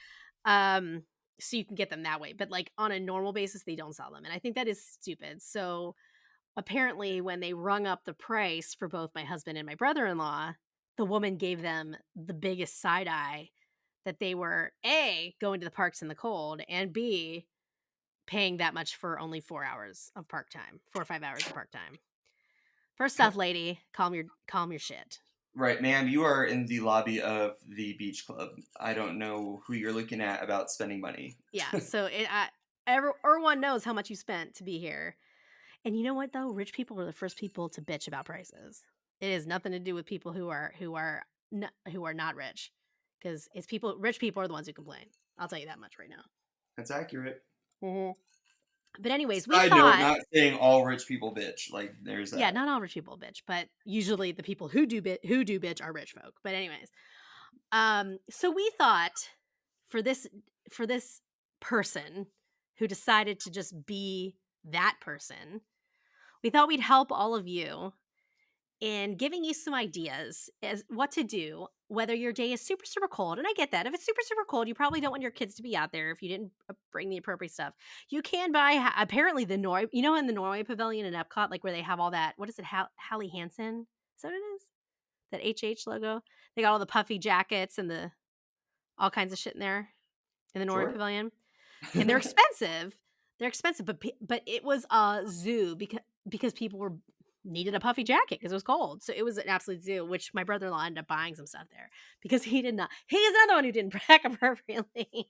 Um, so you can get them that way, but like on a normal basis, they don't sell them, and I think that is stupid. So apparently, when they rung up the price for both my husband and my brother-in-law, the woman gave them the biggest side eye, that they were A, going to the parks in the cold, and B, paying that much for only 4 hours of park time, 4 or 5 hours of park time. First off, lady, calm your shit. Right, ma'am, you are in the lobby of the beach club. I don't know who you're looking at about spending money. Yeah, so everyone knows how much you spent to be here. And you know what though? Rich people are the first people to bitch about prices. It has nothing to do with people who are not rich, because rich people are the ones who complain. I'll tell you that much right now. That's accurate. Mhm. But anyways, we Side note, thought, not saying all rich people bitch. Like, there's yeah, that. not all rich people bitch, but usually the people who do bitch are rich folk. But anyways, so we thought, for this person who decided to just be that person, we thought we'd help all of you in giving you some ideas as what to do, whether your day is super, super cold. And I get that. If it's super, super cold, you probably don't want your kids to be out there if you didn't bring the appropriate stuff. You can buy, apparently, the Norway, in the Norway Pavilion in Epcot, like where they have all that, what is it, Hallie Hansen? Is that what it is? That HH logo? They got all the puffy jackets and all kinds of shit in there in the Norway Sure. Pavilion. And they're expensive. They're expensive, but it was a zoo because people needed a puffy jacket because it was cold. So it was an absolute zoo, which my brother-in-law ended up buying some stuff there because he did not. He is another one who didn't pack appropriately.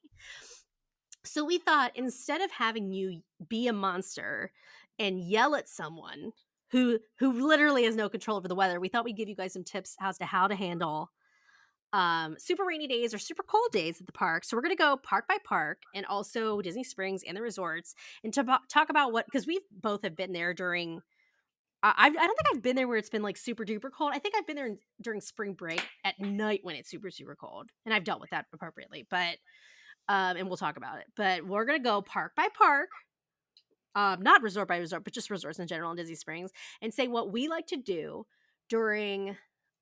So we thought, instead of having you be a monster and yell at someone who literally has no control over the weather. We thought we'd give you guys some tips as to how to handle super rainy days or super cold days at the park. So we're going to go park by park and also Disney Springs and the resorts and to talk about what, because we both have been there during I don't think I've been there where it's been like super duper cold. I think I've been there during spring break at night when it's super super cold, and I've dealt with that appropriately. But and we'll talk about it. But we're gonna go park by park, not resort by resort, but just resorts in general in Disney Springs, and say what we like to do during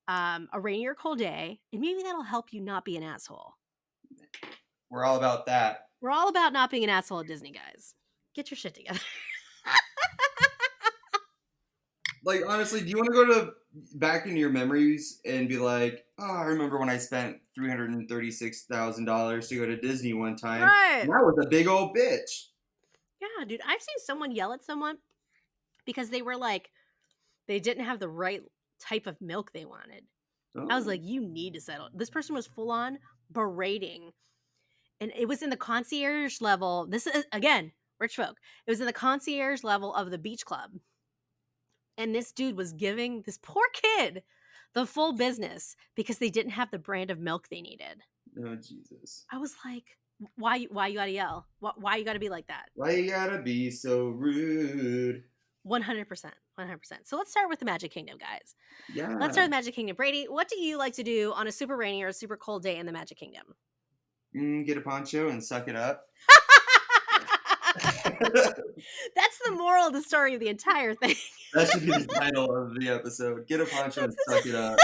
a rainy or cold day, and maybe that'll help you not be an asshole. We're all about that. We're all about not being an asshole at Disney, guys. Get your shit together. Like, honestly, do you want to go to back in your memories and be like, oh, I remember when I spent $336,000 to go to Disney one time. Right. And that was a big old bitch. Yeah, dude. I've seen someone yell at someone because they were like, they didn't have the right type of milk they wanted. Oh. I was like, you need to settle. This person was full on berating. And it was in the concierge level. This is, again, rich folk. It was in the concierge level of the beach club. And this dude was giving this poor kid the full business because they didn't have the brand of milk they needed. Oh, Jesus. I was like, why you gotta yell? Why you gotta be like that? Why you gotta be so rude? 100%. 100%. So let's start with the Magic Kingdom, guys. Yeah. Let's start with Magic Kingdom. Brady, what do you like to do on a super rainy or a super cold day in the Magic Kingdom? Get a poncho and suck it up. That's the moral of the story of the entire thing. That should be the title of the episode. Get a poncho and suck it up.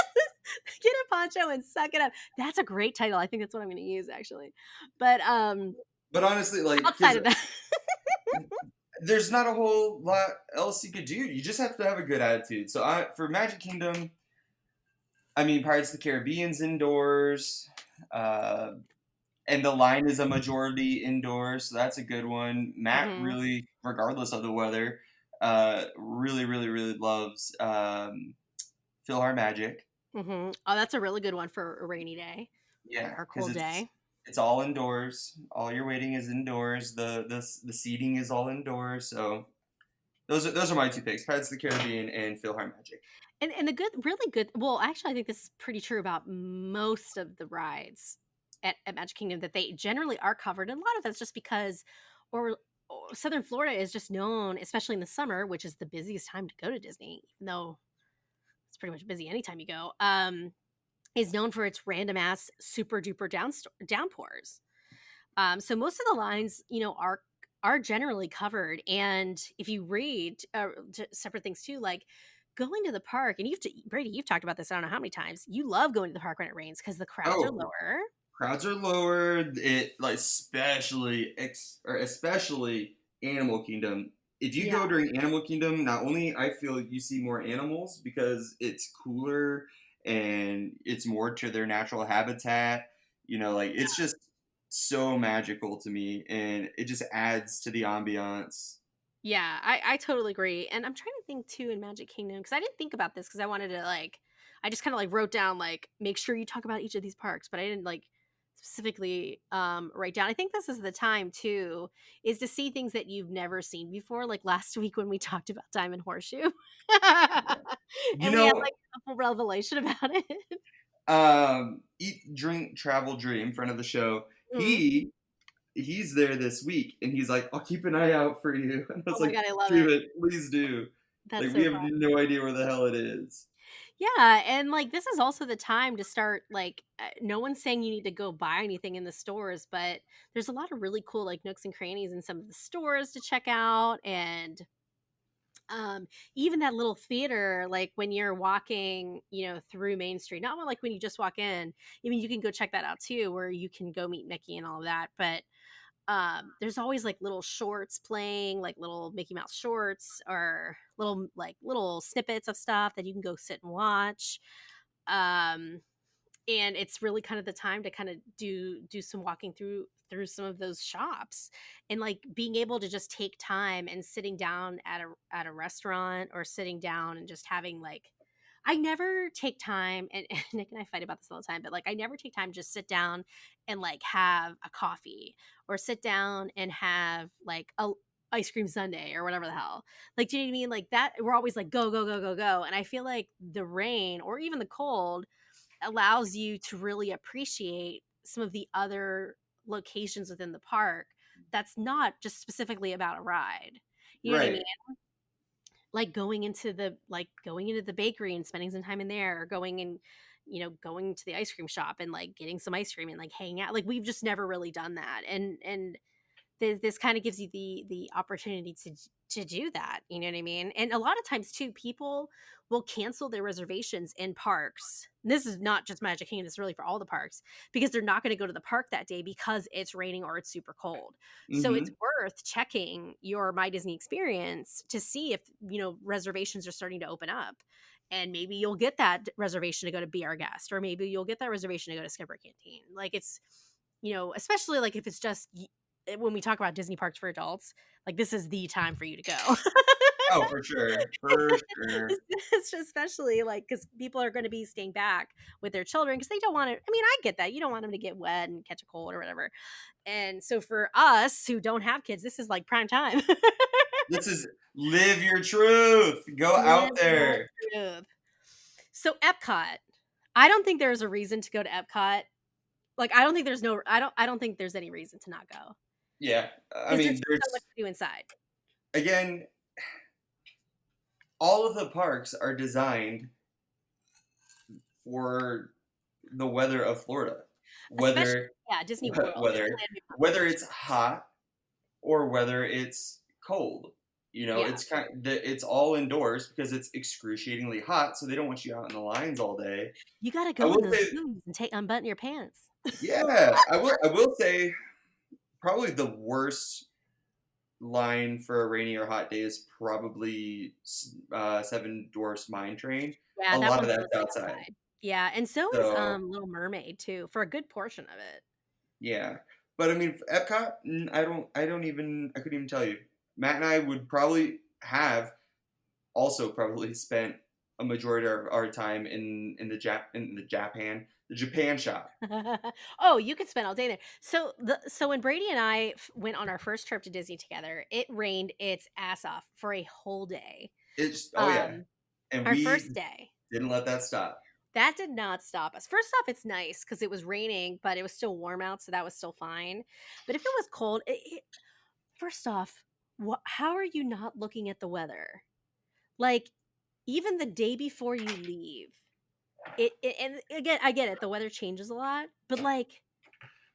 Get a poncho and suck it up. That's a great title. I think that's what I'm going to use, actually. But honestly, like, outside of that, there's not a whole lot else you could do. You just have to have a good attitude. So for Magic Kingdom, I mean, Pirates of the Caribbean's indoors. And the line is a majority indoors, so that's a good one. Matt really, regardless of the weather, really, really, really loves Philhar Magic. Oh, that's a really good one for a rainy day. Yeah, or a cold day. It's all indoors. All your waiting is indoors. The seating is all indoors. So those are my two picks: Pirates of the Caribbean and Philhar Magic. And the really good. Well, actually, I think this is pretty true about most of the rides at Magic Kingdom, that they generally are covered. And a lot of that's just because Southern Florida is just known, especially in the summer, which is the busiest time to go to Disney, even though it's pretty much busy anytime you go, is known for its random ass super duper downpours. So most of the lines, are generally covered. And if you read separate things too, like going to the park, and Brady, you've talked about this, I don't know how many times, you love going to the park when it rains because the crowds are lower. Crowds are lower. It like especially Animal Kingdom. If you go during Animal Kingdom, not only I feel you see more animals because it's cooler and it's more to their natural habitat. It's just so magical to me, and it just adds to the ambiance. Yeah, I totally agree. And I'm trying to think too in Magic Kingdom, because I didn't think about this because I wanted to I just kind of wrote down make sure you talk about each of these parks, but I didn't specifically write down. I think this is the time too, is to see things that you've never seen before, like last week when we talked about Diamond Horseshoe. And we had a full revelation about it. Eat, Drink, Travel, Dream, friend of the show. He's there this week, and he's like, I'll keep an eye out for you. And I was God, I love do it. Please do. That's we have no idea where the hell it is. Yeah, and this is also the time to start no one's saying you need to go buy anything in the stores, but there's a lot of really cool nooks and crannies in some of the stores to check out. And even that little theater, when you're walking through Main Street, not when you just walk in, I mean, you can go check that out too, where you can go meet Mickey and all of that. But there's always little shorts playing, little Mickey Mouse shorts, or little snippets of stuff that you can go sit and watch. And it's really kind of the time to kind of do some walking through some of those shops, and being able to just take time and sitting down at a restaurant, or sitting down and just having I never take time, and Nick and I fight about this all the time, but I never take time to just sit down and have a coffee, or sit down and have ice cream sundae or whatever the hell. Like, do you know what I mean? Like that, we're always like, go, go, go, go, go. And I feel like the rain or even the cold allows you to really appreciate some of the other locations within the park that's not just specifically about a ride. You know what I mean? Right. Like going into the bakery and spending some time in there, or going and going to the ice cream shop and like getting some ice cream and like hanging out. Like we've just never really done that. And this kind of gives you the opportunity to do that, you know what I mean? And a lot of times too, people will cancel their reservations in parks. This is not just Magic Kingdom, this is really for all the parks, because they're not going to go to the park that day because it's raining or it's super cold. So it's Mm-hmm. worth checking your My Disney experience to see if reservations are starting to open up, and maybe you'll get that reservation to go to Be Our Guest, or maybe you'll get that reservation to go to Skipper Canteen. Like it's especially like if it's just when we talk about Disney parks for adults, like this is the time for you to go. Oh, for sure. For sure. It's just especially like because people are going to be staying back with their children because they don't want to. I mean, I get that you don't want them to get wet and catch a cold or whatever. And so for us who don't have kids, this is like prime time. This is live your truth. Go Live out your there. truth. So Epcot, I don't think there's a reason to go to Epcot. Like I don't think there's any reason to not go Yeah. I because there's mean, so much to do inside. again, all of the parks are designed for the weather of Florida. Especially, Whether yeah, Disney World, whether Orlando whether for it's sure. hot or whether it's cold. Yeah. It's all indoors because it's excruciatingly hot, so they don't want you out in the lines all day. You gotta I go in will those say, rooms and unbutton your pants. yeah, I will say probably the worst line for a rainy or hot day is probably Seven Dwarfs Mine Train. Yeah, A that lot of one's that's mostly outside. outside. Yeah, and so is So Little Mermaid too, for a good portion of it. yeah, but I mean, for Epcot, I couldn't even tell you. Matt and I would probably have also probably spent a majority of our time in the Japan shop. Oh, you could spend all day there. So when Brady and I went on our first trip to Disney together, it rained its ass off for a whole day. It's oh yeah, Um, and our we first day. didn't let that stop. That did not stop us. First off, it's nice because it was raining, but it was still warm out, so that was still fine. But if it was cold, first off, how are you not looking at the weather? Like, even the day before you leave, and again, I get it. The weather changes a lot, but like,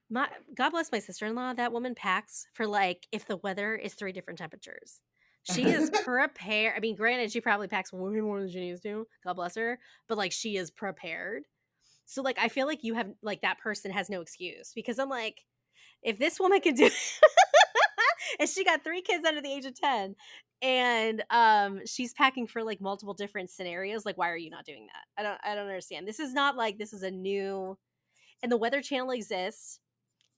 my God bless my sister in law. That woman packs for like if the weather is three different temperatures. She is prepared. I mean, granted, she probably packs way more than she needs to. God bless her, but like, she is prepared. So like, I feel like you have like that person has no excuse because I'm like, if this woman can do and she got three kids under the age of 10 and she's packing for like multiple different scenarios, like why are you not doing that? I don't understand. This is not like this is a new, and the weather channel exists,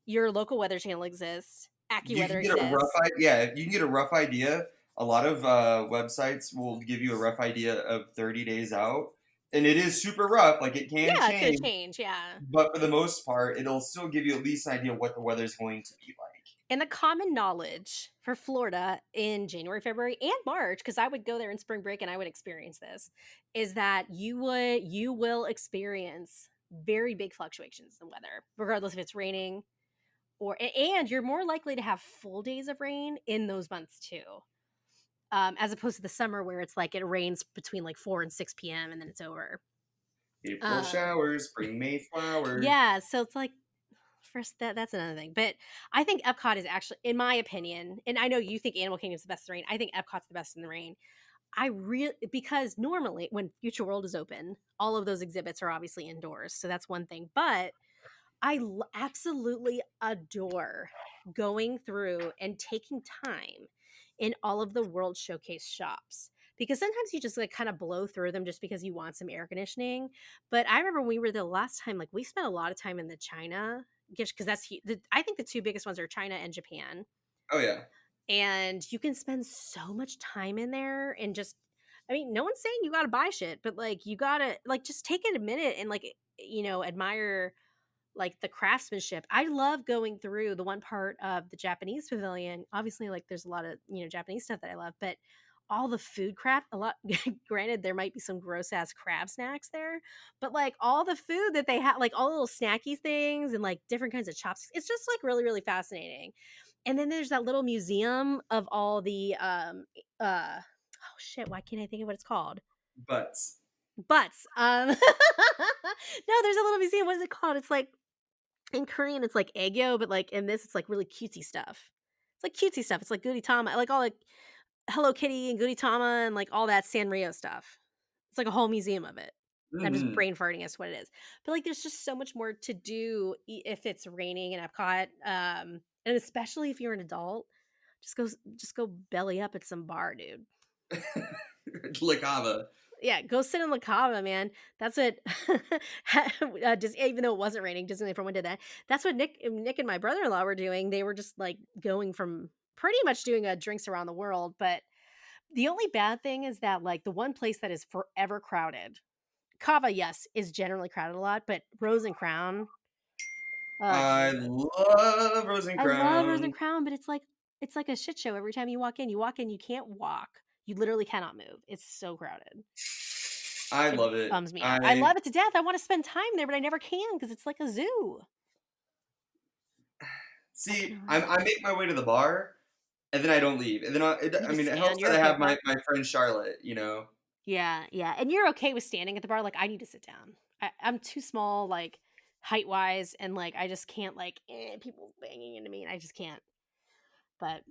your local weather channel exists, You can AccuWeather get a rough exists. idea. Yeah, you can get a rough idea. A lot of websites will give you a rough idea of 30 days out, and it is super rough. Like it can Yeah, it could change, change, yeah. but for the most part, it'll still give you at least an idea of what the weather's going to be like. And the common knowledge for Florida in January, February, and March, because I would go there in spring break and I would experience this, is that you will experience very big fluctuations in weather, regardless if it's raining and you're more likely to have full days of rain in those months too. As opposed to the summer where it's like it rains between like 4 and 6 p.m. and then it's over. April Um, showers bring May flowers. yeah, so it's like first that's another thing. But I think Epcot is actually, in my opinion, and I know you think Animal Kingdom's the best in the rain. I think Epcot's the best in the rain. I really, because normally when Future World is open, all of those exhibits are obviously indoors, so that's one thing. But absolutely adore going through and taking time in all of the World Showcase shops, because sometimes you just like kind of blow through them just because you want some air conditioning. But I remember when we were the last time, like we spent a lot of time in the China gift, because I think the two biggest ones are China and Japan, Oh yeah, and you can spend so much time in there and just, I mean, no one's saying you got to buy shit, but like you got to like just take it a minute and like admire like the craftsmanship. I love going through the one part of the Japanese pavilion. Obviously, like there's a lot of, Japanese stuff that I love, but all the food crap, a lot, granted, there might be some gross ass crab snacks there, but like all the food that they have, like all the little snacky things and like different kinds of chopsticks, it's just like really, really fascinating. And then there's that little museum of all the, oh shit, why can't I think of what it's called? Butts. No, there's a little museum. What is it called? It's like in Korean, it's like Aegyo, but like in this, it's like really cutesy stuff. It's like cutesy stuff. It's like Gudetama, like all like Hello Kitty and Gudetama and like all that Sanrio stuff. It's like a whole museum of it. I'm just Mm-hmm. brain farting as to what it is. But like there's just so much more to do if it's raining in Epcot. And especially if you're an adult, just go belly up at some bar, dude. La Cava. Yeah, go sit in La Cava, man. That's what even though it wasn't raining, Disneyland for one did that. That's what Nick and my brother-in-law were doing. They were just like going from pretty much doing drinks around the world. But the only bad thing is that like the one place that is forever crowded, Cava, yes, is generally crowded a lot, but Rose and Crown, oh I Jesus. love Rose and I love Rose and Crown. Crown, but it's like a shit show every time you walk in. You walk in, you can't walk. You literally cannot move. It's so crowded. I It love it. bums me out. I I love it to death. I want to spend time there, but I never can because it's like a zoo. see. Fucking I make my way to the bar, and then I don't leave. And then You I just mean, it stand. helps You're that I okay have with that? my friend Charlotte. You know. Yeah, yeah. And you're okay with standing at the bar? Like I need to sit down. I'm too small, like height wise, and like I just can't like people banging into me, and I just can't. But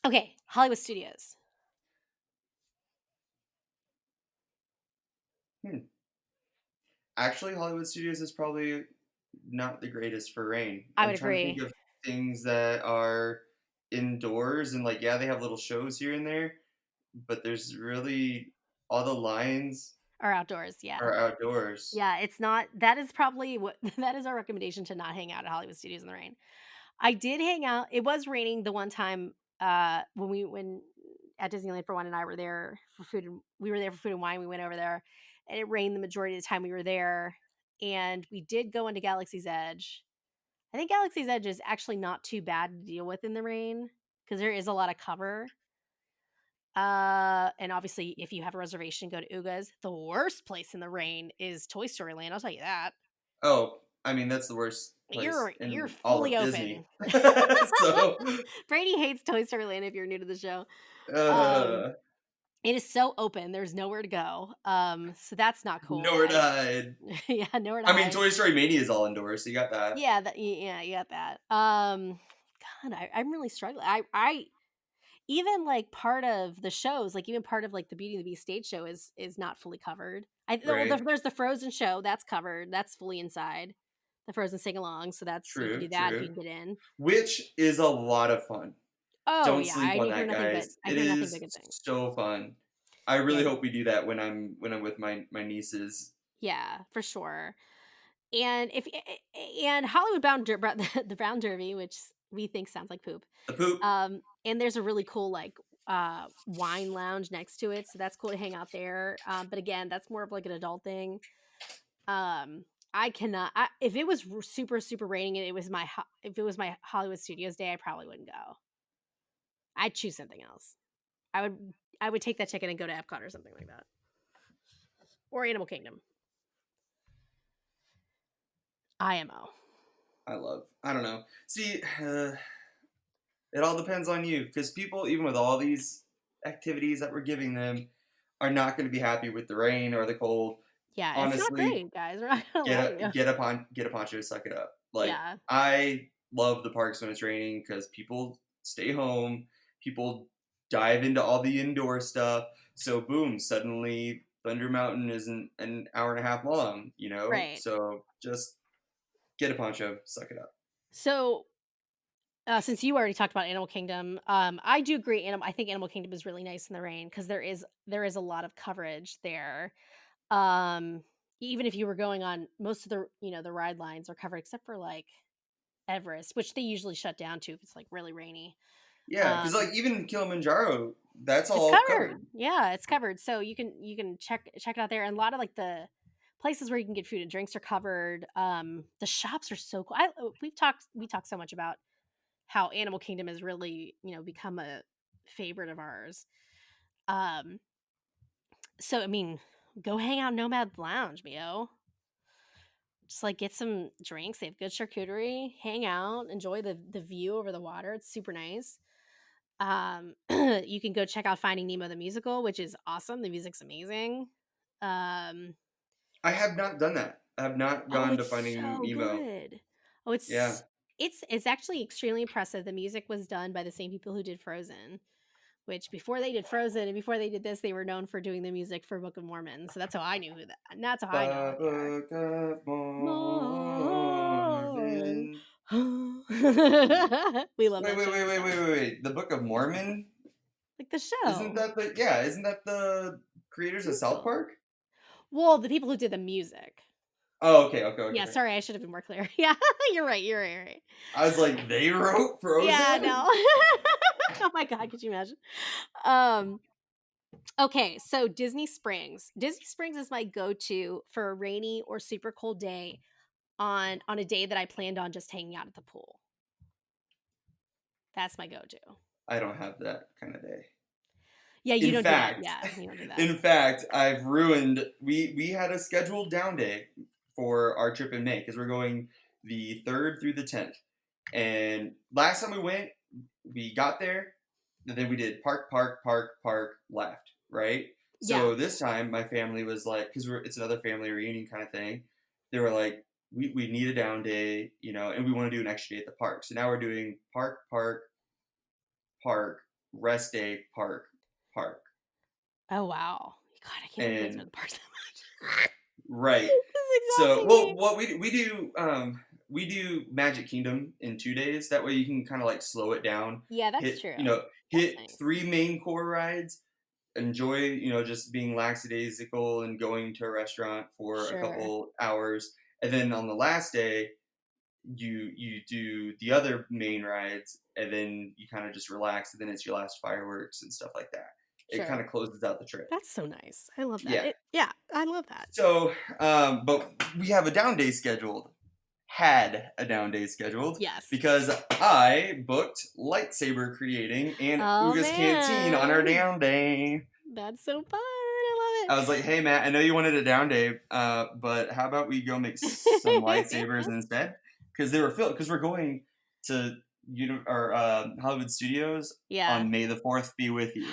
okay, Hollywood Studios. Hmm. Actually, Hollywood Studios is probably not the greatest for rain. I I'm would trying to think agree. of things that are indoors and like yeah, they have little shows here and there, but there's really all the lines Or outdoors, yeah. are outdoors. Yeah, it's not that is probably what that is our recommendation to not hang out at Hollywood Studios in the rain. I did hang out. It was raining the one time when at Disneyland for one and I were there for food and we were there for food and wine. We went over there and it rained the majority of the time we were there. And we did go into Galaxy's Edge. I think Galaxy's Edge is actually not too bad to deal with in the rain because there is a lot of cover. And obviously if you have a reservation, go to Uga's. The worst place in the rain is Toy Story Land, I'll tell you that. Oh, I mean that's the worst place You're in all fully of Disney. open. So, Brady hates Toy Story Land if you're new to the show. Um, uh, it is so open. There's nowhere to go. So that's not cool. nowhere to hide. Yeah, nowhere to I mean, hide. Toy Story Mania is all indoors, so you got that. Yeah, yeah, you got that. God, I'm really struggling. I even like part of the shows, like even part of like the Beauty and the Beast stage show is not fully covered. Well, Right. there's the Frozen show that's covered. That's fully inside. The Frozen sing along, so that's you can True, do that if true. you can get in. Which is a lot of fun. Oh Don't yeah, sleep on that, guys. I It hear nothing but is good things. so fun. I Yeah, really hope we do that when I'm with my nieces. yeah, for sure. And and Hollywood Bound the Brown Derby, which we think sounds like poop. The poop. And there's a really cool like wine lounge next to it, so that's cool to hang out there. But again, that's more of like an adult thing. I cannot. If it was super raining and if it was my Hollywood Studios day, I probably wouldn't go. I'd choose something else. I would take that ticket and go to Epcot or something like that, or Animal Kingdom. IMO. I don't know. See, it all depends on you because people, even with all these activities that we're giving them, are not going to be happy with the rain or the cold. Yeah, it's not Honestly, great, guys. We're not gonna lie to you. get a poncho, suck it up. Like Yeah, I love the parks when it's raining because people stay home, people dive into all the indoor stuff. So boom, suddenly Thunder Mountain isn't an hour and a half long, you know. right. So just get a poncho, suck it up. So, since you already talked about Animal Kingdom, I do agree. I think Animal Kingdom is really nice in the rain because there is a lot of coverage there. Um, even if you were going on most of the the ride lines are covered except for like Everest, which they usually shut down to if it's like really rainy. Yeah, because like even Kilimanjaro, that's It's all covered. covered. Yeah, it's covered. So you can check it out there. And a lot of like the places where you can get food and drinks are covered. The shops are so cool. We talked so much about how Animal Kingdom has really, become a favorite of ours. So I mean, go hang out in Nomad Lounge, Mio. Just like get some drinks. They have good charcuterie. Hang out, enjoy the view over the water. It's super nice. You can go check out Finding Nemo the musical, which is awesome. The music's amazing. Um, I have not done that. I have not oh, gone to it's Finding so Nemo. good. Oh, Yeah. it's actually extremely impressive. The music was done by the same people who did Frozen, which before they did Frozen and before they did this, they were known for doing the music for Book of Mormon. So that's how I knew who that. And that's how I know who they are. The Book of Mormon. Mormon. We love Wait, that wait, show. wait, So wait, much. wait, wait, wait. The Book of Mormon? Like the Isn't show. that the yeah? Isn't that the creators of South Musical. Park? Well, the people who did the music. Oh, okay, okay, Yeah, okay. sorry, I should have been more clear. Yeah, you're right. You're right. You're right. I was like, they wrote Yeah, Frozen? no. Oh my god, could you imagine? Okay, so Disney Springs. Disney Springs is my go-to for a rainy or super cold day on a day that I planned on just hanging out at the pool. That's my go-to. I don't have that kind of day. Yeah, you In don't do that. fact, Yeah, you don't do that. in fact, I've ruined. We had a scheduled down day for our trip in May because we're going the 3rd through the 10th. And last time we went, we got there, and then we did park, park, park, park, left, right? Yeah. So this time, my family was like, because it's another family reunion kind of thing. They were like, we need a down day, and we want to do an extra day at the park. So now we're doing park, park, park, rest day, park, park. Oh wow. God, I can't believe you guys are And in the parks that much. right. This is So, exhausting well, me. what we do Magic Kingdom in 2 days. That way you can kind of like slow it down. Yeah, that's Hit, true. That's hit nice. 3 main core rides. Enjoy, just being lackadaisical and going to a restaurant for a Sure. couple hours, and then on the last day, you do the other main rides, and then you kind of just relax, and then it's your last fireworks and stuff like that. It kind Sure. of closes out the trip. That's so nice. I love that. Yeah. Yeah, I love that. So, but we have a down day scheduled. Had a down day scheduled Yes. because I booked lightsaber creating and Oh Uga's Canteen on our man. down day. That's so fun. I I love was like, hey, Matt, I know you wanted a down day, but how about we go make some lightsabers it. instead? Because they were filled. Because we're going to Hollywood Studios Yeah. on May the 4th. Be with you.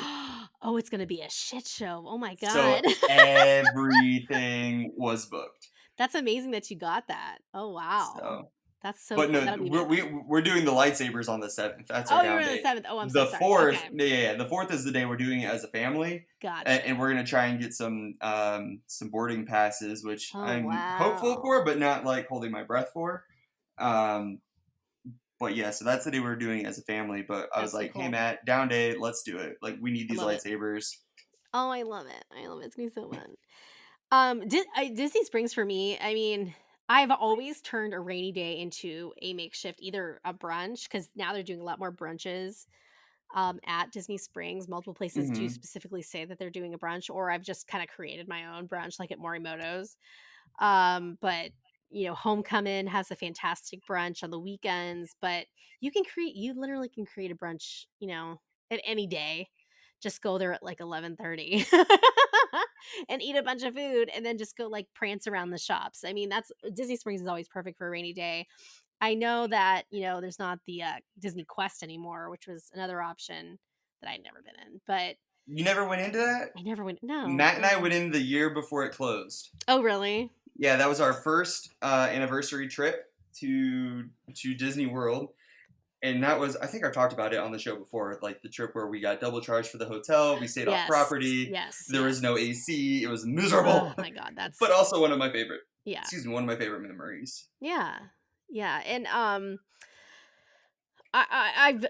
Oh, it's gonna be a shit show. Oh my So god. everything was booked. That's amazing that you got that. Oh wow. So, That's so but cool. no, That'll be we're doing the lightsabers on the 7th. That's our Oh, you're down on the day. 7th. Oh, I'm so The sorry. 4th, Okay. yeah, the 4th is the day we're doing it as a family. Gotcha. And we're gonna try and get some boarding passes, which Oh I'm hopeful wow. for, but not like holding my breath for. But yeah, so that's the day we're doing it as a family. But I was That's so like, hey cool. Matt, down day, let's do it. Like we need I these love it. lightsabers. Oh, I love it. I love it. It's gonna be so fun. Disney Springs for me, I mean, I've always turned a rainy day into a makeshift, either a brunch, because now they're doing a lot more brunches at Disney Springs. Multiple places do Mm-hmm. specifically say that they're doing a brunch, or I've just kind of created my own brunch, like at Morimoto's. But Homecoming has a fantastic brunch on the weekends, but you literally can create a brunch, at any day. Just go there at like 11:30 and eat a bunch of food and then just go like prance around the shops. I mean, that's Disney Springs is always perfect for a rainy day. I know that, there's not the Disney Quest anymore, which was another option that I'd never been in, but You never went into that? I never went. No. Matt and I went in the year before it closed. Oh, really? Yeah, that was our first anniversary trip to Disney World. And that was, I think I've talked about it on the show before, like the trip where we got double charged for the hotel. We stayed off Yes. property. Yes. There was no AC. It was miserable. Oh my god, that's But also one of my favorite, yeah. one of my favorite memories. Yeah. Yeah. And I've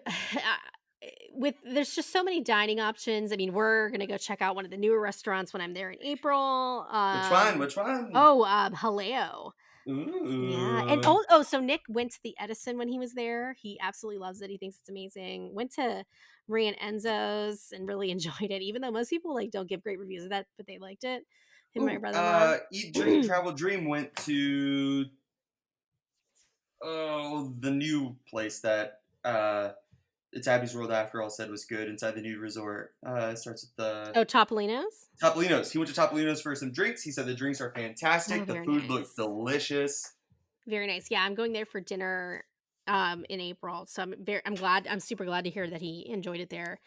with there's just so many dining options. I mean, we're gonna go check out one of the newer restaurants when I'm there in April. Which one? Which one? Haleo. Yeah, and Ooh. so Nick went to the Edison when he was there. He absolutely loves it. He thinks it's amazing. Went to Maria and Enzo's and really enjoyed it, even though most people like don't give great reviews of that, but they liked it. Him and my brother-in-law. Eat, Drink, Travel, Dream went to the new place that it's Abby's World After All said was good inside the new resort. It starts with the Topolino's? Topolino's. He went to Topolino's for some drinks. He said the drinks are fantastic. The food looks delicious. Very nice. Yeah, I'm going there for dinner in April. So I'm super glad to hear that he enjoyed it there.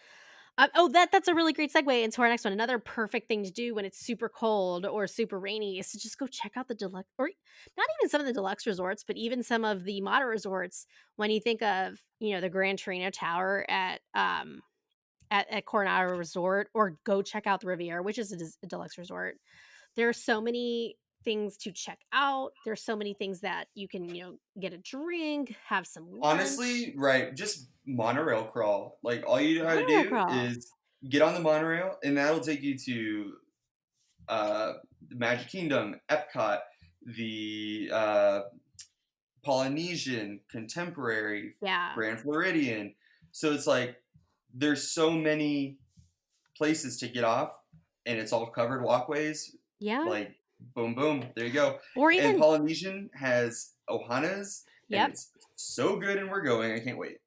That's a really great segue into our next one. Another perfect thing to do when it's super cold or super rainy is to just go check out the deluxe, or not even some of the deluxe resorts, but even some of the moderate resorts. When you think of, the Gran Torino Tower at Coronado Resort, or go check out the Riviera, which is a deluxe resort. There are so many things to check out. There's so many things that you can, get a drink, have some lunch. Honestly, right, just monorail crawl. Like, all you gotta do is get on the monorail, and that'll take you to the Magic Kingdom, Epcot, the Polynesian, Contemporary, Grand Floridian. So it's like, there's so many places to get off, and it's all covered walkways. Yeah. Like, boom, boom, there you go. And Polynesian has Ohana's, and it's so good, and we're going. I can't wait.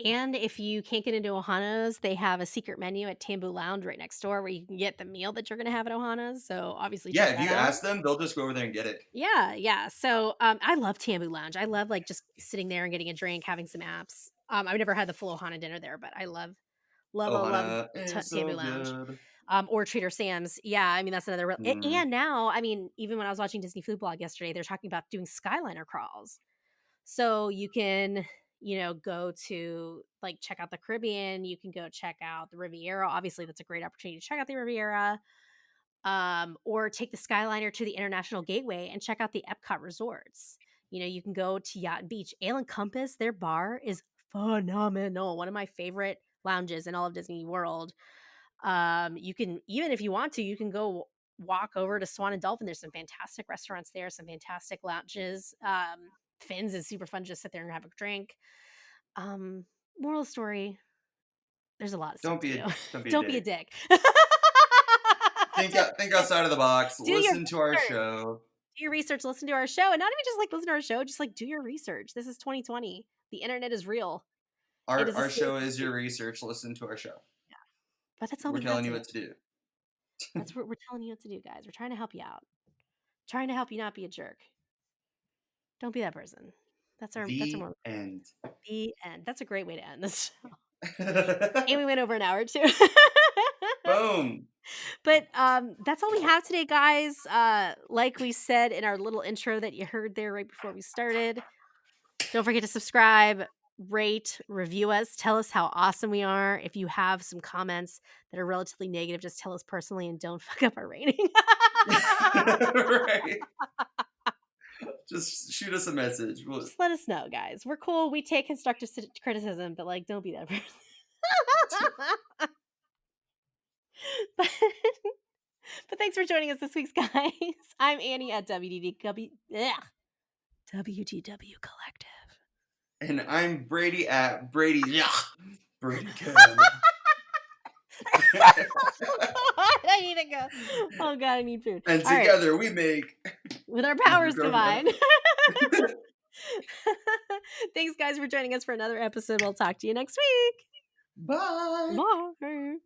And if you can't get into Ohana's, they have a secret menu at Tambu Lounge right next door where you can get the meal that you're going to have at Ohana's. So obviously, if you ask them, they'll just go over there and get it. Yeah. So I love Tambu Lounge. I love just sitting there and getting a drink, having some apps. I've never had the full Ohana dinner there, but I love Tambu Lounge. Or Trader Sam's. Yeah, I mean, that's another and now, I mean, even when I was watching Disney Food Blog yesterday, they're talking about doing Skyliner crawls. So you can, go to check out the Caribbean, you can go check out the Riviera. Obviously, that's a great opportunity to check out the Riviera. Or take the Skyliner to the International Gateway and check out the Epcot resorts. You can go to Yacht and Beach. Ale and Compass, their bar is phenomenal. One of my favorite lounges in all of Disney World. You can, even if you want to, you can go walk over to Swan and Dolphin. There's some fantastic restaurants there, some fantastic lounges. Finn's is super fun to just sit there and have a drink. Moral story, there's a lot of stuff. Don't be a dick. Think outside of the box. Listen to our show. Do your research. Listen to our show, and not even just listen to our show. Just do your research. This is 2020. The internet is real. Our show is your research. Listen to our show. Yeah, but that's all we're telling you what to do. That's what we're telling you what to do, guys. We're trying to help you out. Trying to help you not be a jerk. Don't be that person. That's our end. The end. That's a great way to end this show. And we went over an hour too. Boom. But that's all we have today, guys. Like we said in our little intro that you heard there right before we started, don't forget to subscribe, rate, review us, tell us how awesome we are. If you have some comments that are relatively negative, just tell us personally and don't fuck up our rating. Right. Just shoot us a message. Just let us know, guys. We're cool. We take constructive criticism, but don't be that person. but thanks for joining us this week, guys. I'm Annie at WTW Collective. And I'm Brady at Brady. Brady Ken. I need to go. Oh God, I need food. And together we make. With our powers combined. Thanks, guys, for joining us for another episode. We'll talk to you next week. Bye. Bye.